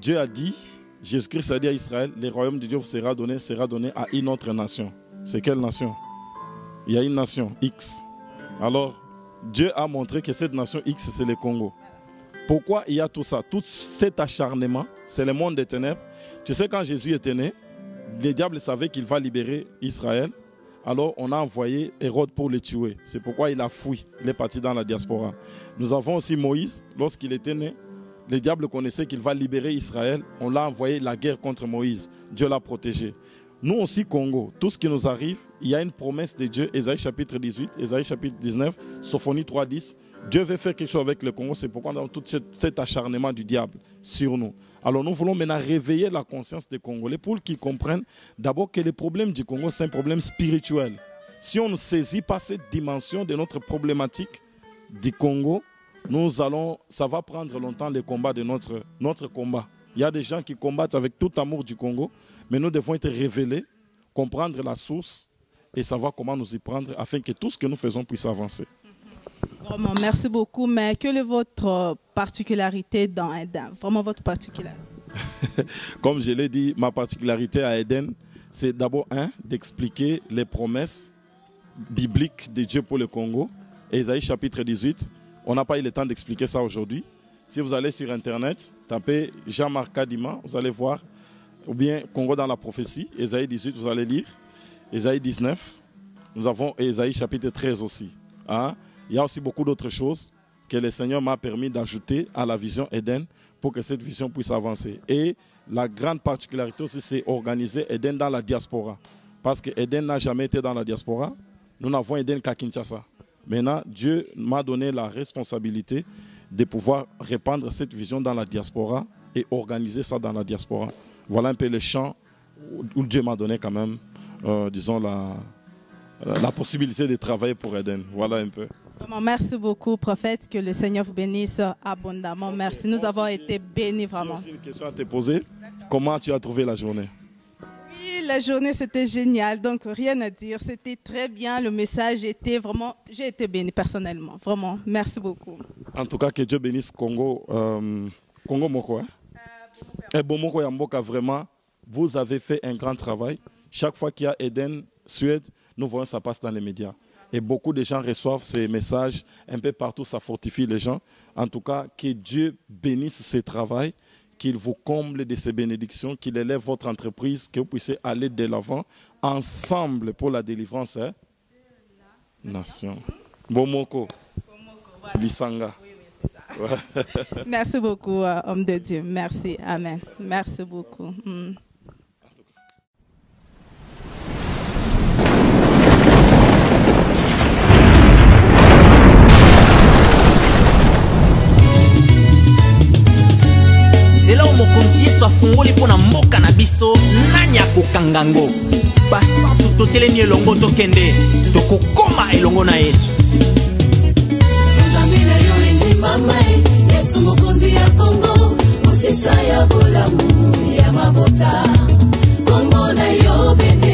Dieu a dit, Jésus-Christ a dit à Israël, le royaume de Dieu sera donné à une autre nation. C'est quelle nation? Il y a une nation, X. Alors, Dieu a montré que cette nation X, c'est le Congo. Pourquoi il y a tout ça? Tout cet acharnement, c'est le monde des ténèbres. Tu sais, quand Jésus était né, le diable savait qu'il va libérer Israël. Alors, on a envoyé Hérode pour le tuer. C'est pourquoi il a fui. Il est parti dans la diaspora. Nous avons aussi Moïse. Lorsqu'il était né, le diable connaissait qu'il va libérer Israël. On l'a envoyé la guerre contre Moïse. Dieu l'a protégé. Nous aussi, Congo, tout ce qui nous arrive, il y a une promesse de Dieu. Ésaïe chapitre 18, Ésaïe chapitre 19, Sophonie 3, 10. Dieu veut faire quelque chose avec le Congo. C'est pourquoi nous avons tout cet acharnement du diable sur nous. Alors nous voulons maintenant réveiller la conscience des Congolais pour qu'ils comprennent d'abord que le problème du Congo, c'est un problème spirituel. Si on ne saisit pas cette dimension de notre problématique du Congo, ça va prendre longtemps le combat de notre combat. Il y a des gens qui combattent avec tout amour du Congo, mais nous devons être révélés, comprendre la source et savoir comment nous y prendre afin que tout ce que nous faisons puisse avancer. Vraiment, merci beaucoup. Mais quelle est votre particularité dans Eden? Vraiment votre particularité? Comme je l'ai dit, ma particularité à Eden, c'est d'abord d'expliquer les promesses bibliques de Dieu pour le Congo. Ésaïe chapitre 18, on n'a pas eu le temps d'expliquer ça aujourd'hui. Si vous allez sur Internet, tapez Jean-Marc Kadima, vous allez voir, ou bien Congo dans la prophétie, Ésaïe 18, vous allez lire, Ésaïe 19, nous avons Ésaïe chapitre 13 aussi. Il y a aussi beaucoup d'autres choses que le Seigneur m'a permis d'ajouter à la vision Eden pour que cette vision puisse avancer. Et la grande particularité aussi, c'est organiser Eden dans la diaspora. Parce que Eden n'a jamais été dans la diaspora. Nous n'avons Eden qu'à Kinshasa. Maintenant, Dieu m'a donné la responsabilité de pouvoir répandre cette vision dans la diaspora et organiser ça dans la diaspora. Voilà un peu le champ où Dieu m'a donné quand même, disons, la possibilité de travailler pour Eden. Voilà un peu. Merci beaucoup, prophète. Que le Seigneur vous bénisse abondamment. Merci. Nous avons été bénis vraiment. J'ai aussi une question à te poser. Comment tu as trouvé la journée? Oui, la journée c'était génial. Donc rien à dire. C'était très bien. Le message était vraiment... J'ai été béni personnellement. Vraiment. Merci beaucoup. En tout cas, que Dieu bénisse Congo. Congo Moko. Bomoko Yamboka, vraiment, vous avez fait un grand travail. Chaque fois qu'il y a Eden, Suède, nous voyons ça passe dans les médias. Et beaucoup de gens reçoivent ces messages un peu partout, ça fortifie les gens. En tout cas, que Dieu bénisse ce travail, qu'il vous comble de ses bénédictions, qu'il élève votre entreprise, que vous puissiez aller de l'avant ensemble pour la délivrance. Nation. Bomoko. Lisanga. Merci beaucoup, homme de Dieu. Merci. Amen. Merci beaucoup. nzela oyo mokonzi yesu afungoli mpo na mboka na biso nani akokanga ngo basantu totelemi elongo tokende tokokoma elongo na yesu nzambe na yo endimama yesu mokonzi ya kongo mosisa ya bolamu ya mabota kombo na yo bende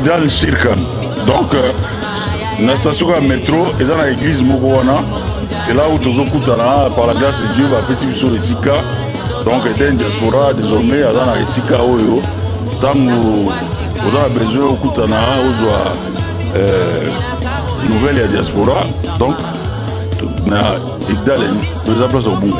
Dans le Shirkan. Donc, dans la station de métro, et dans l'église Mokowana, c'est là où tous les par la grâce de Dieu, va passer sur les Sika. Donc, il y a une diaspora désormais dans les Sika. Tant que vous avez besoin de Koutana, vous avez nouvelle diaspora. Donc, il y a des places au bout.